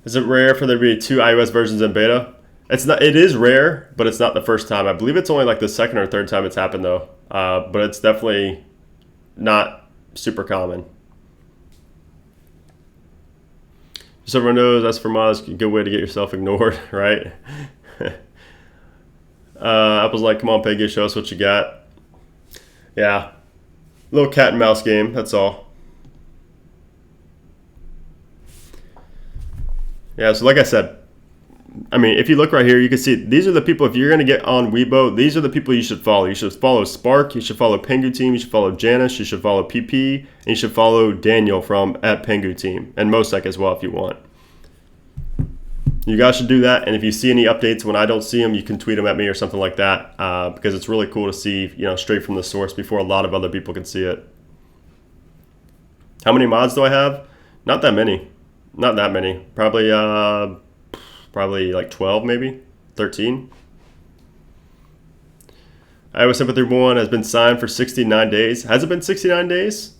Is it rare for there to be 2 iOS versions in beta? It's not. It is rare, but it's not the first time. I believe it's only like the second or third time it's happened, though. But it's definitely not super common. Just so everyone knows, as for mods, a good way to get yourself ignored, right? Apple's like, come on, Peggy, show us what you got. Yeah. Little cat and mouse game, that's all. Yeah, so like I said, I mean, if you look right here, you can see these are the people, if you're going to get on Weibo, these are the people you should follow. You should follow Spark, you should follow Pengu Team, you should follow Janice, you should follow PP, and you should follow Daniel from @Pengu Team, and Mosek as well if you want. You guys should do that, and if you see any updates when I don't see them, you can tweet them at me or something like that, because it's really cool to see, straight from the source before a lot of other people can see it. How many mods do I have? Not that many. Not that many. Probably like 12, maybe 13. iOS 10.3.1 has been signed for 69 days. Has it been 69 days?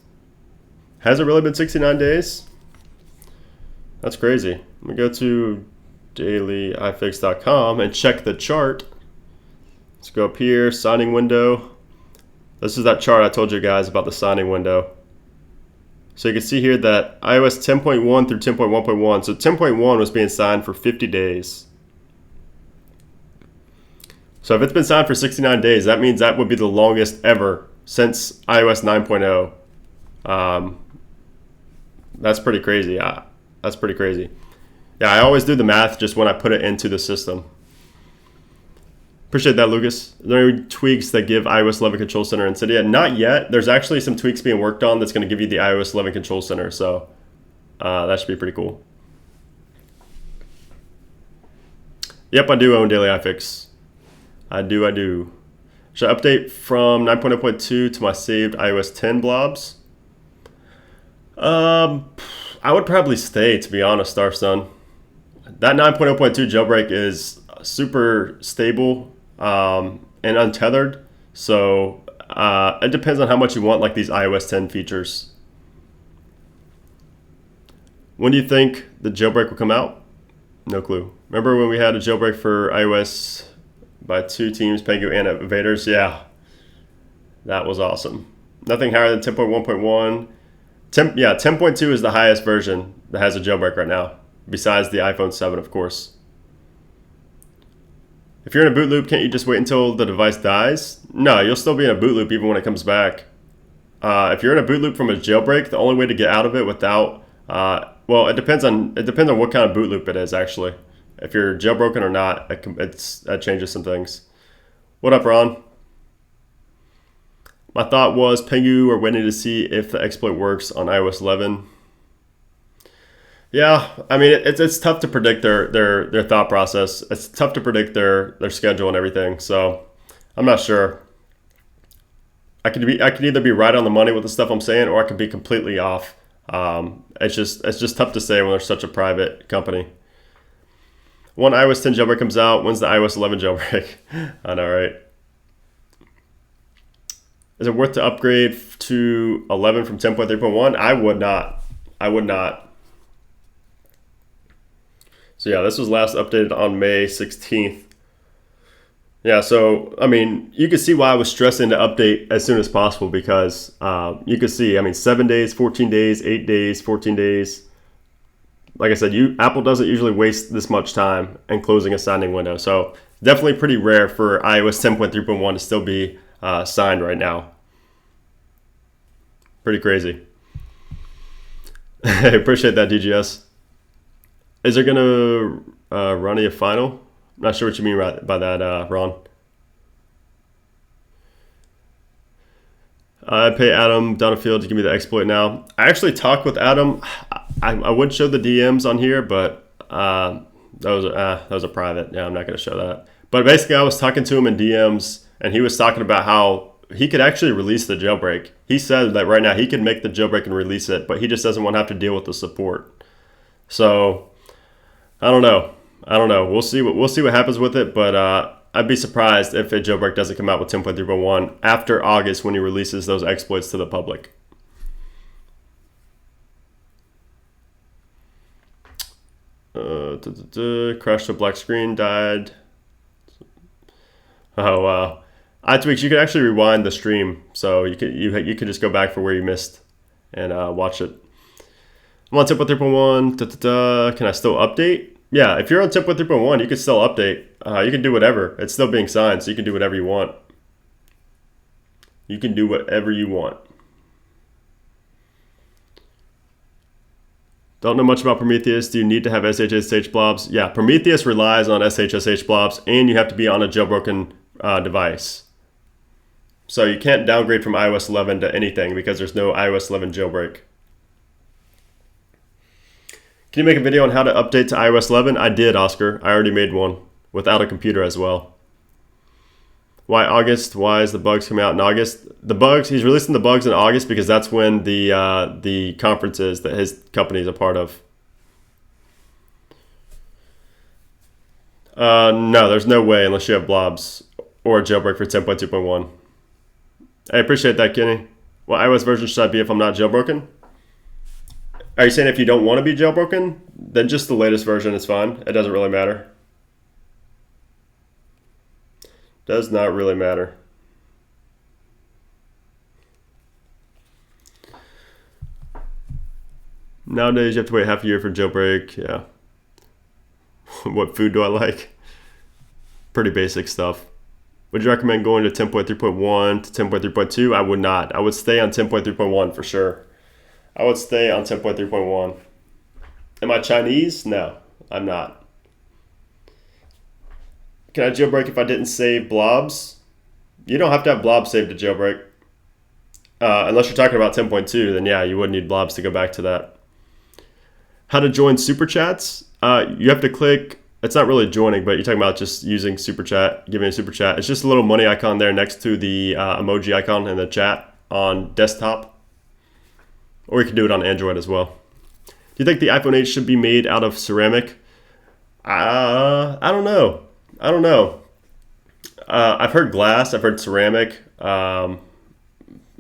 Has it really been 69 days? That's crazy. Let me go to dailyiFix.com and check the chart. Let's go up here, signing window. This is that chart I told you guys about, the signing window. So you can see here that iOS 10.1 through 10.1.1. So 10.1 was being signed for 50 days. So if it's been signed for 69 days, that means that would be the longest ever since iOS 9.0. That's pretty crazy. That's pretty crazy. Yeah, I always do the math just when I put it into the system. Appreciate that, Lucas. Are there any tweaks that give iOS 11 Control Center in Cydia? Not yet. There's actually some tweaks being worked on that's going to give you the iOS 11 Control Center, so that should be pretty cool. Yep, I do own Daily iFix. I do. Should I update from 9.0.2 to my saved iOS 10 blobs? I would probably stay, to be honest, Starson. That 9.0.2 jailbreak is super stable and untethered, so it depends on how much you want like these iOS 10 features. When do you think the jailbreak will come out? No clue. Remember when we had a jailbreak for iOS by 2 teams, Pengu and Evaders? Yeah, that was awesome. Nothing higher than 10.1.1. 10.2 is the highest version that has a jailbreak right now, besides the iPhone 7, of course. If you're in a boot loop, can't you just wait until the device dies? No, you'll still be in a boot loop even when it comes back. If you're in a boot loop from a jailbreak, the only way to get out of it without, well, it depends on what kind of boot loop it is, actually. If you're jailbroken or not, that changes some things. What up, Ron? My thought was Pengu are waiting to see if the exploit works on iOS 11. Yeah, I mean it's tough to predict their thought process. It's tough to predict their schedule and everything. So I'm not sure. I could either be right on the money with the stuff I'm saying, or I could be completely off. It's just tough to say when they're such a private company. When iOS 10 jailbreak comes out, when's the iOS 11 jailbreak? I know, right? Is it worth to upgrade to 11 from 10.3.1? I would not. So yeah, this was last updated on May 16th. Yeah, so I mean, you can see why I was stressing to update as soon as possible, because you can see, I mean, 7 days, 14 days, 8 days, 14 days. Like I said, Apple doesn't usually waste this much time in closing a signing window. So definitely pretty rare for iOS 10.3.1 to still be signed right now. Pretty crazy. I appreciate that, DGS. Is there going to run a final? I'm not sure what you mean by that, Ron. I pay Adam Donafield to give me the exploit now. I actually talked with Adam. I would show the DMs on here, but that was a private. Yeah, I'm not going to show that. But basically, I was talking to him in DMs, and he was talking about how he could actually release the jailbreak. He said that right now he could make the jailbreak and release it, but he just doesn't want to have to deal with the support. So I don't know. We'll see what happens with it, but I'd be surprised if a jailbreak doesn't come out with 10.3.1 after August when he releases those exploits to the public. Crashed a black screen, died. Oh wow. iTweaks, you can actually rewind the stream, so you could just go back for where you missed and watch it. I'm on 10.3.1. Can I still update? Yeah, if you're on 10.3.1, you can still update. You can do whatever. It's still being signed, so you can do whatever you want. You can do whatever you want. Don't know much about Prometheus. Do you need to have SSH blobs? Yeah, Prometheus relies on SSH blobs, and you have to be on a jailbroken device. So you can't downgrade from iOS 11 to anything because there's no iOS 11 jailbreak. Can you make a video on how to update to iOS 11? I did, Oscar. I already made one without a computer as well. Why August? Why is the bugs coming out in August? The bugs, he's releasing the bugs in August because that's when the conference is that his company is a part of. No, there's no way unless you have blobs or a jailbreak for 10.2.1. I appreciate that, Kenny. What iOS version should I be if I'm not jailbroken? Are you saying if you don't want to be jailbroken, then just the latest version is fine? It doesn't really matter. Does not really matter. Nowadays, you have to wait half a year for jailbreak. Yeah. What food do I like? Pretty basic stuff. Would you recommend going to 10.3.1 to 10.3.2? I would not. I would stay on 10.3.1 for sure. I would stay on 10.3.1. Am I Chinese? No, I'm not. Can I jailbreak if I didn't save blobs? You don't have to have blobs saved to jailbreak. Unless you're talking about 10.2, then yeah, you would need blobs to go back to that. How to join Super Chats? You have to click, it's not really joining, but you're talking about just using Super Chat, giving a Super Chat. It's just a little money icon there next to the emoji icon in the chat on desktop. Or you can do it on Android as well. Do you think the iPhone 8 should be made out of ceramic? I don't know. I've heard glass, I've heard ceramic. I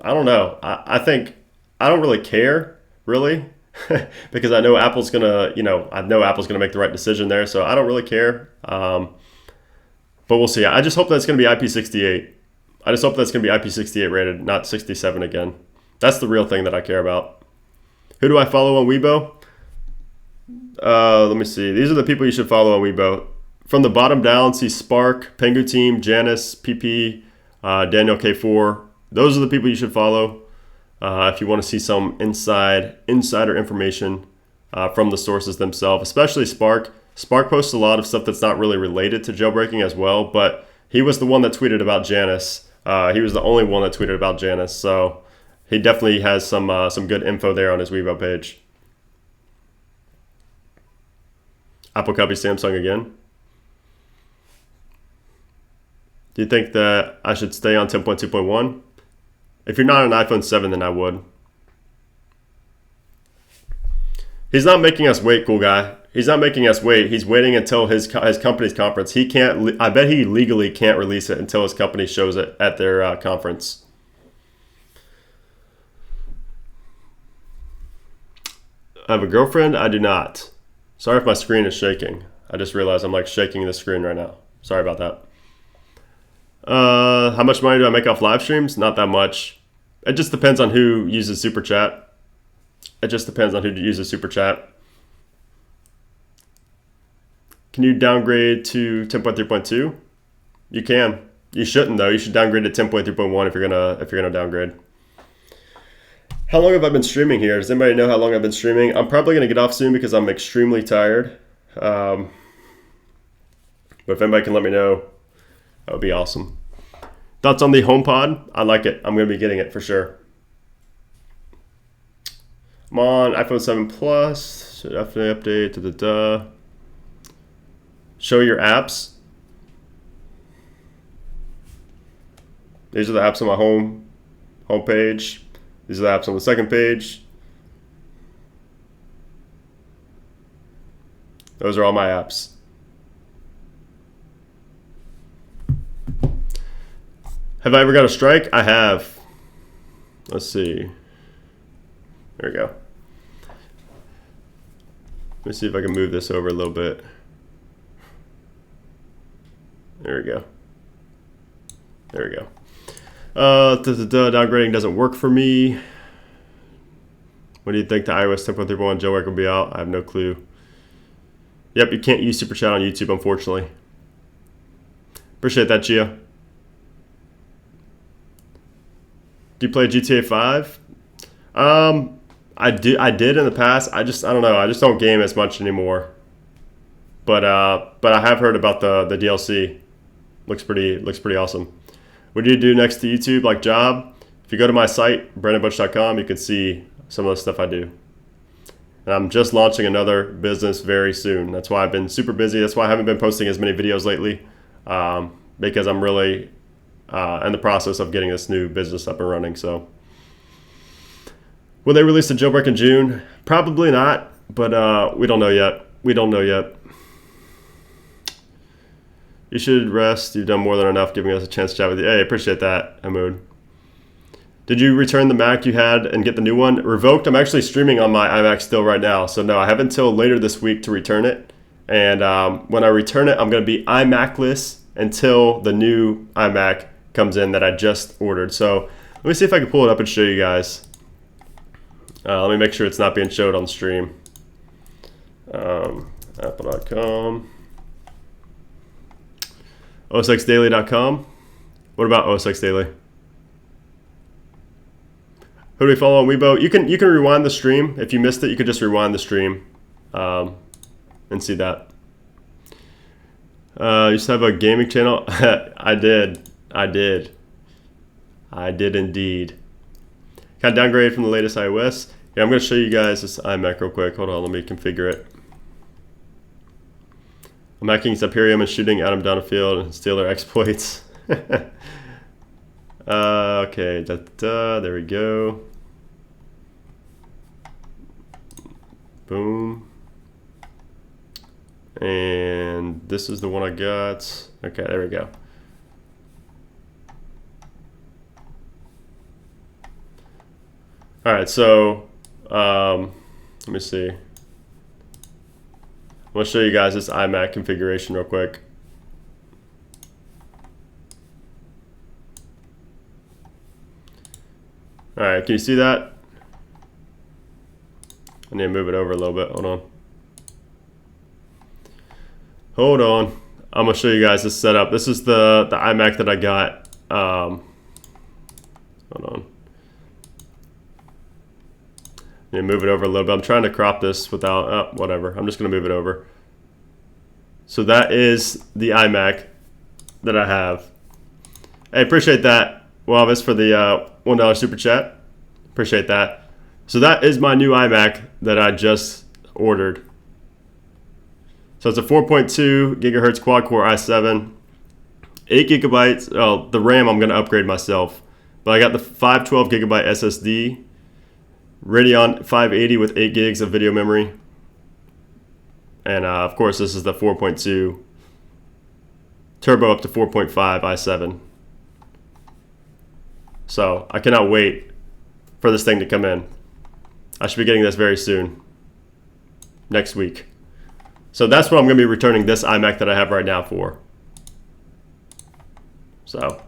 don't know. I think, I don't really care, really. Because I know Apple's gonna make the right decision there, so I don't really care. But we'll see. I just hope that's gonna be IP68. I just hope that's gonna be IP68 rated, not 67 again. That's the real thing that I care about. Who do I follow on Weibo? Let me see. These are the people you should follow on Weibo. From the bottom down, see Spark, Pengu Team, Janice, PP, Daniel K4. Those are the people you should follow. If you want to see some insider information from the sources themselves, especially Spark. Spark posts a lot of stuff that's not really related to jailbreaking as well, but he was the one that tweeted about Janice. He was the only one that tweeted about Janice, so he definitely has some good info there on his Weibo page. Apple copies Samsung again. Do you think that I should stay on 10.2.1? If you're not on iPhone 7, then I would. He's not making us wait, cool guy. He's not making us wait. He's waiting until his company's conference. He can't. I bet he legally can't release it until his company shows it at their conference. I have a girlfriend. I do not. Sorry if my screen is shaking. I just realized I'm like shaking the screen right now. Sorry about that. How much money do I make off live streams? Not that much. It just depends on who uses Super Chat. Can you downgrade to 10.3.2? You can. You shouldn't though. You should downgrade to 10.3.1 if you're gonna downgrade. How long have I been streaming here? Does anybody know how long I've been streaming? I'm probably gonna get off soon because I'm extremely tired. But if anybody can let me know, that would be awesome. Thoughts on the HomePod? I like it. I'm going to be getting it for sure. I'm on iPhone 7 Plus. Should definitely update. Show your apps. These are the apps on my home page. These are the apps on the second page. Those are all my apps. Have I ever got a strike? I have. Let's see. There we go. Let me see if I can move this over a little bit. There we go. Downgrading doesn't work for me. When do you think the iOS 10.3.1 jailbreak will be out? I have no clue. Yep, you can't use Super Chat on YouTube, unfortunately. Appreciate that, Gia. Do you play GTA 5? I did in the past. I don't know. I just don't game as much anymore. But I have heard about the DLC. Looks pretty awesome. What do you do next to YouTube, like job? If you go to my site, brandonbutch.com, you can see some of the stuff I do. And I'm just launching another business very soon. That's why I've been super busy. That's why I haven't been posting as many videos lately, because I'm really in the process of getting this new business up and running. So, will they release the jailbreak in June? Probably not, but we don't know yet. You should rest. You've done more than enough giving us a chance to chat with you. Hey, appreciate that, Hamoud. Did you return the Mac you had and get the new one? Revoked? I'm actually streaming on my iMac still right now. So no, I have until later this week to return it. And when I return it, I'm going to be iMac-less until the new iMac comes in that I just ordered. So let me see if I can pull it up and show you guys. Let me make sure it's not being showed on stream. Apple.com. OSXDaily.com. What about OSX Daily? Who do we follow on Weibo? You can rewind the stream. If you missed it, you could just rewind the stream and see that. You used to have a gaming channel? I did indeed. Got downgraded from the latest iOS. Yeah, I'm going to show you guys this iMac real quick. Hold on, let me configure it. I'm hacking Imperium and shooting Adam down the field and Stealer exploits. Okay, there we go. Boom. And this is the one I got. Okay, there we go. All right, so let me see. I'm going to show you guys this iMac configuration real quick. All right, can you see that? I need to move it over a little bit. Hold on. I'm going to show you guys this setup. This is the iMac that I got. Hold on. I need to move it over a little bit. I'm trying to crop this without, whatever. I'm just going to move it over. So that is the iMac that I have. Hey, appreciate that, Wavis, for the $1 super chat. Appreciate that. So that is my new iMac that I just ordered. So it's a 4.2 gigahertz quad-core i7, 8 gigabytes. Oh, the RAM I'm going to upgrade myself. But I got the 512 gigabyte SSD, Radeon 580 with 8 gigs of video memory. And of course, this is the 4.2 turbo up to 4.5 i7. So I cannot wait for this thing to come in. I should be getting this very soon, next week. So that's what I'm going to be returning this iMac that I have right now for. So,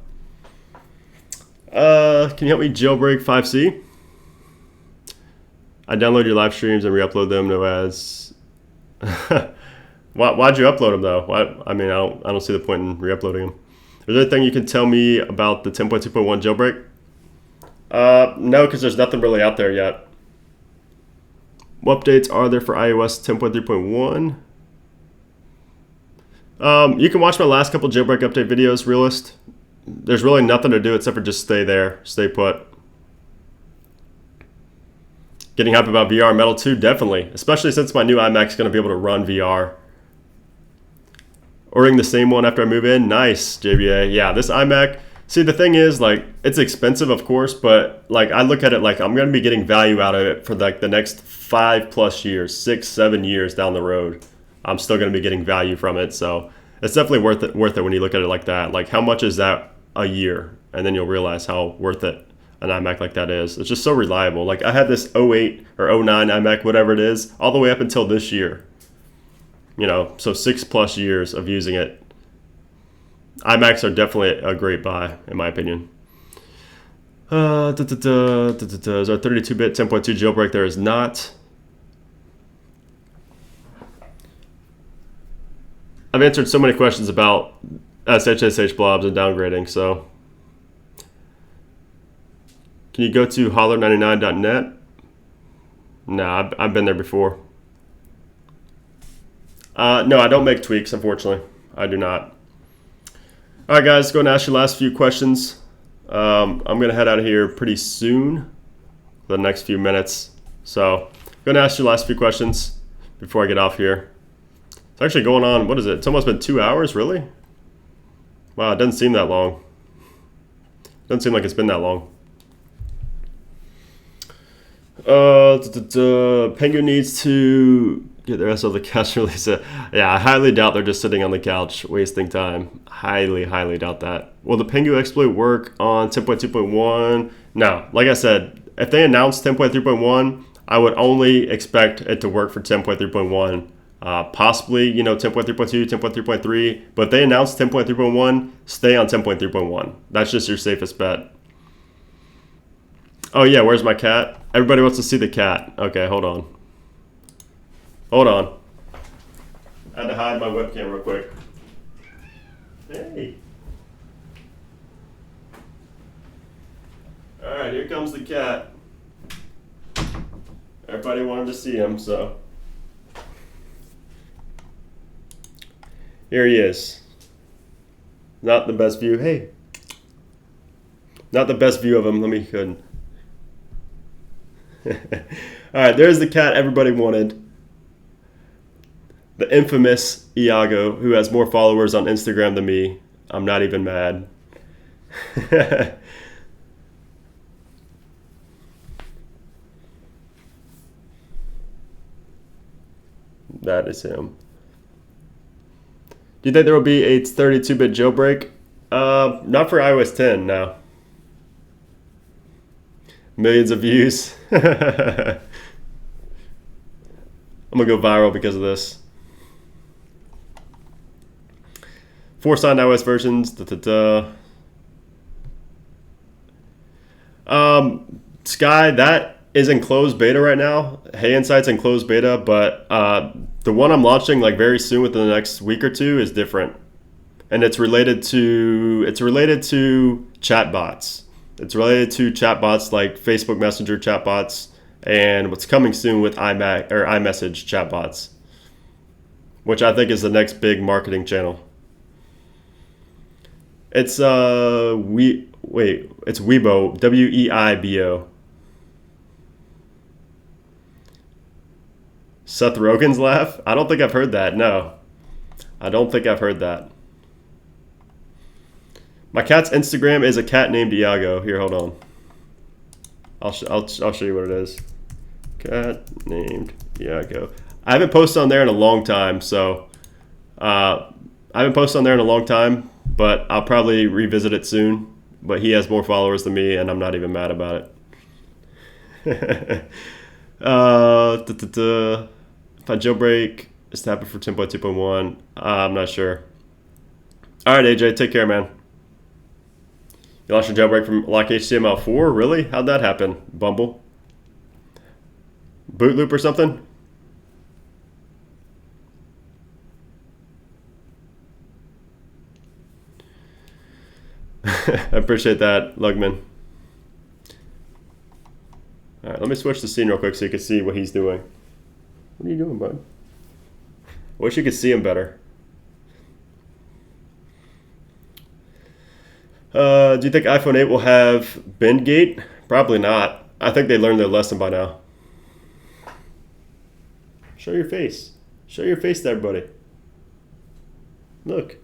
can you help me jailbreak 5C? I download your live streams and re-upload them, no ads. Why'd you upload them though? I mean, I don't see the point in re-uploading them. Is there anything you can tell me about the 10.3.1 jailbreak? No, because there's nothing really out there yet. What updates are there for iOS 10.3.1? You can watch my last couple jailbreak update videos, Realist. There's really nothing to do except for just stay there, stay put. Getting hype about VR Metal 2, definitely. Especially since my new iMac is going to be able to run VR. Ordering the same one after I move in, nice, JBA. Yeah, this iMac. See, the thing is, like, it's expensive, of course, but like I look at it like I'm going to be getting value out of it for like the next 5+ years, 6, 7 years down the road. I'm still going to be getting value from it, so it's definitely worth it when you look at it like that. Like, how much is that a year? And then you'll realize how worth it an iMac like that is. It's just so reliable. Like, I had this 08 or 09 iMac, whatever it is, all the way up until this year. You know, so 6+ years of using it. iMacs are definitely a great buy, in my opinion. Is there a 32-bit 10.2 jailbreak? There is not. I've answered so many questions about SSH blobs and downgrading, so. Can you go to holler99.net? Nah, I've been there before. No, I don't make tweaks, unfortunately. I do not. All right, guys, go and ask your last few questions. I'm going to head out of here pretty soon, for the next few minutes. So, go and ask your last few questions before I get off here. It's actually going on, what is it? It's almost been 2 hours, really? Wow, it doesn't seem that long. Doesn't seem like it's been that long. Penguin needs to Get the rest of the couch release. Yeah, I highly doubt they're just sitting on the couch wasting time. Highly, highly doubt that. Will the Pengu exploit work on 10.2.1? No. Like I said, if they announce 10.3.1, I would only expect it to work for 10.3.1. Possibly, 10.3.2, 10.3.3. But if they announce 10.3.1, stay on 10.3.1. That's just your safest bet. Oh yeah, where's my cat? Everybody wants to see the cat. Okay, hold on. Hold on. I had to hide my webcam real quick. Hey. Alright, here comes the cat. Everybody wanted to see him, so. Here he is. Not the best view. Hey. Not the best view of him. Let me go ahead. Alright, there's the cat everybody wanted. The infamous Iago, who has more followers on Instagram than me. I'm not even mad. That is him. Do you think there will be a 32-bit jailbreak? Not for iOS 10, no. Millions of views. I'm gonna go viral because of this. 4 signed iOS versions. Sky, that is in closed beta right now. Hey Insight's in closed beta, but the one I'm launching like very soon within the next week or two is different, and it's related to chatbots. It's related to chatbots like Facebook Messenger chatbots, and what's coming soon with iMessage chatbots, which I think is the next big marketing channel. It's it's Weibo, Weibo. Seth Rogen's laugh? I don't think I've heard that. No, I don't think I've heard that. My cat's Instagram is a cat named Iago. Here, hold on. I'll show you what it is. Cat named Iago. I haven't posted on there in a long time, so but I'll probably revisit it soon. But he has more followers than me, and I'm not even mad about it. If I jailbreak, it's to happen for 10.2.1. I'm not sure. All right, AJ, take care, man. You lost your jailbreak from lock HTML4? Really? How'd that happen? Bumble? Boot loop or something? I appreciate that, Lugman. All right, let me switch the scene real quick so you can see what he's doing. What are you doing, bud? I wish you could see him better. Do you think iPhone 8 will have Bendgate? Probably not. I think they learned their lesson by now. Show your face. Show your face to everybody. Look.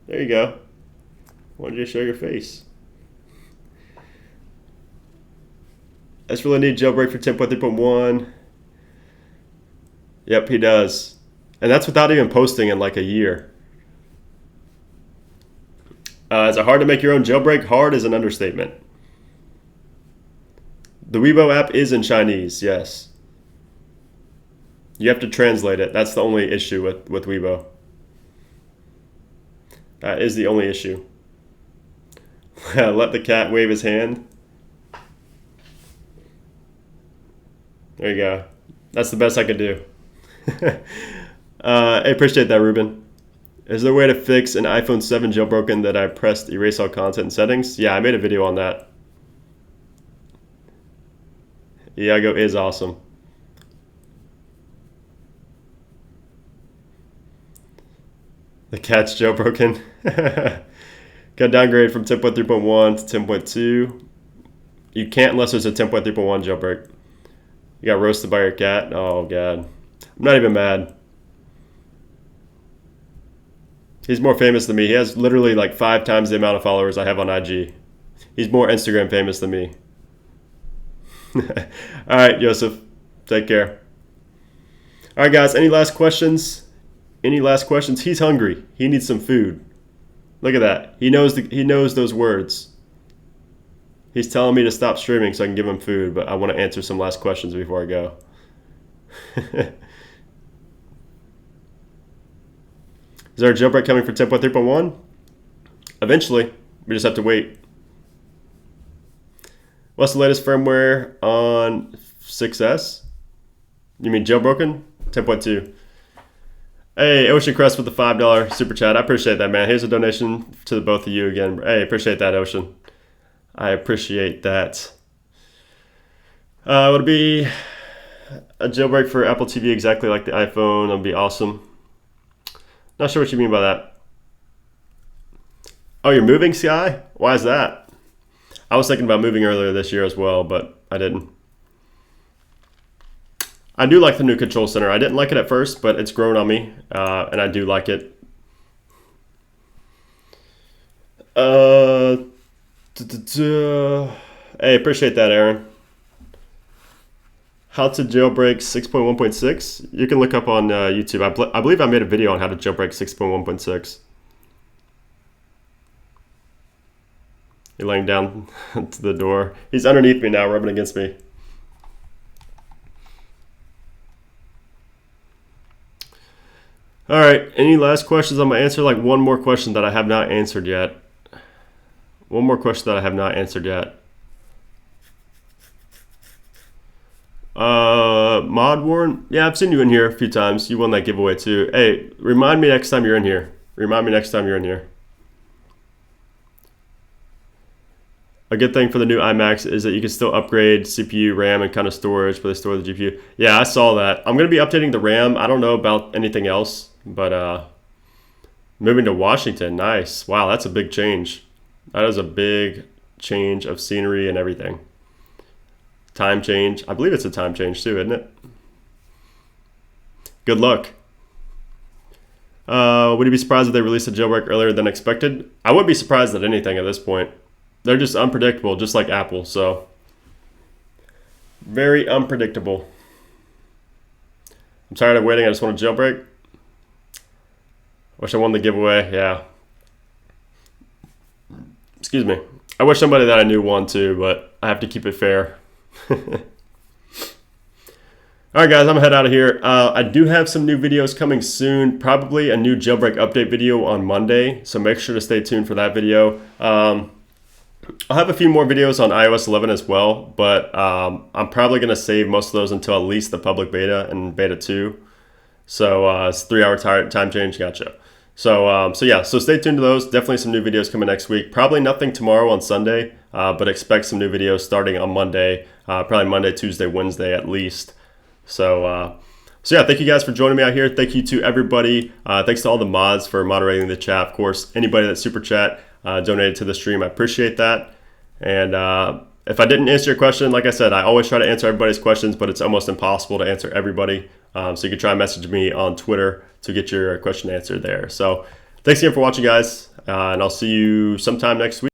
There you go. Why don't you show your face? I just really need jailbreak for 10.3.1. Yep, he does. And that's without even posting in like a year. Is it hard to make your own jailbreak? Hard is an understatement. The Weibo app is in Chinese, yes. You have to translate it. That's the only issue with Weibo. That is the only issue. Let the cat wave his hand. There you go. That's the best I could do. I appreciate that, Ruben. Is there a way to fix an iPhone 7 jailbroken that I pressed erase all content and settings? Yeah, I made a video on that. Iago is awesome. The cat's jailbroken. Got downgraded from 10.3.1 to 10.2. You can't unless there's a 10.3.1 jailbreak. You got roasted by your cat? Oh, God. I'm not even mad. He's more famous than me. He has literally like 5 times the amount of followers I have on IG. He's more Instagram famous than me. All right, Joseph. Take care. All right, guys. Any last questions? Any last questions? He's hungry. He needs some food. Look at that. He knows those words. He's telling me to stop streaming so I can give him food, but I want to answer some last questions before I go. Is there a jailbreak coming for 10.3.1? Eventually. We just have to wait. What's the latest firmware on 6S? You mean jailbroken? 10.2. Hey, Ocean Crest with the $5 super chat. I appreciate that, man. Here's a donation to the both of you again. Hey, appreciate that, Ocean. I appreciate that. Would it be a jailbreak for Apple TV exactly like the iPhone? That would be awesome. Not sure what you mean by that. Oh, you're moving, Sky? Why is that? I was thinking about moving earlier this year as well, but I didn't. I do like the new control center. I didn't like it at first, but it's grown on me, and I do like it. Hey, appreciate that, Aaron. How to jailbreak 6.1.6? You can look up on YouTube. I believe I made a video on how to jailbreak 6.1.6. He's laying down to the door. He's underneath me now, rubbing against me. All right, any last questions? I'm going to answer like one more question that I have not answered yet. One more question that I have not answered yet. Mod Warren? Yeah, I've seen you in here a few times. You won that giveaway too. Hey, remind me next time you're in here. Remind me next time you're in here. A good thing for the new iMacs is that you can still upgrade CPU, RAM, and kind of storage, but they store the GPU. Yeah, I saw that. I'm going to be updating the RAM. I don't know about anything else, but moving to Washington, nice. Wow, that's a big change. That is a big change of scenery and everything. Time change. I believe it's a time change too, isn't it? Good luck. Would you be surprised if they released a jailbreak earlier than expected? I wouldn't be surprised at anything at this point. They're just unpredictable, just like Apple, so very unpredictable. I'm tired of waiting. I just want a jailbreak. Wish I won the giveaway. Yeah. Excuse me. I wish somebody that I knew won too, but I have to keep it fair. All right, guys, I'm gonna head out of here. I do have some new videos coming soon, probably a new jailbreak update video on Monday, so make sure to stay tuned for that video. I'll have a few more videos on iOS 11 as well, but I'm probably going to save most of those until at least the public beta and beta 2. So it's 3-hour time change, gotcha. So stay tuned to those. Definitely some new videos coming next week. Probably nothing tomorrow on Sunday, but expect some new videos starting on Monday, probably Monday, Tuesday, Wednesday at least. So yeah, thank you guys for joining me out here. Thank you to everybody. Thanks to all the mods for moderating the chat. Of course, anybody that super chat donated to the stream, I appreciate that. And if I didn't answer your question, like I said, I always try to answer everybody's questions, but it's almost impossible to answer everybody. So you can try and message me on Twitter to get your question answered there. So thanks again for watching, guys, and I'll see you sometime next week.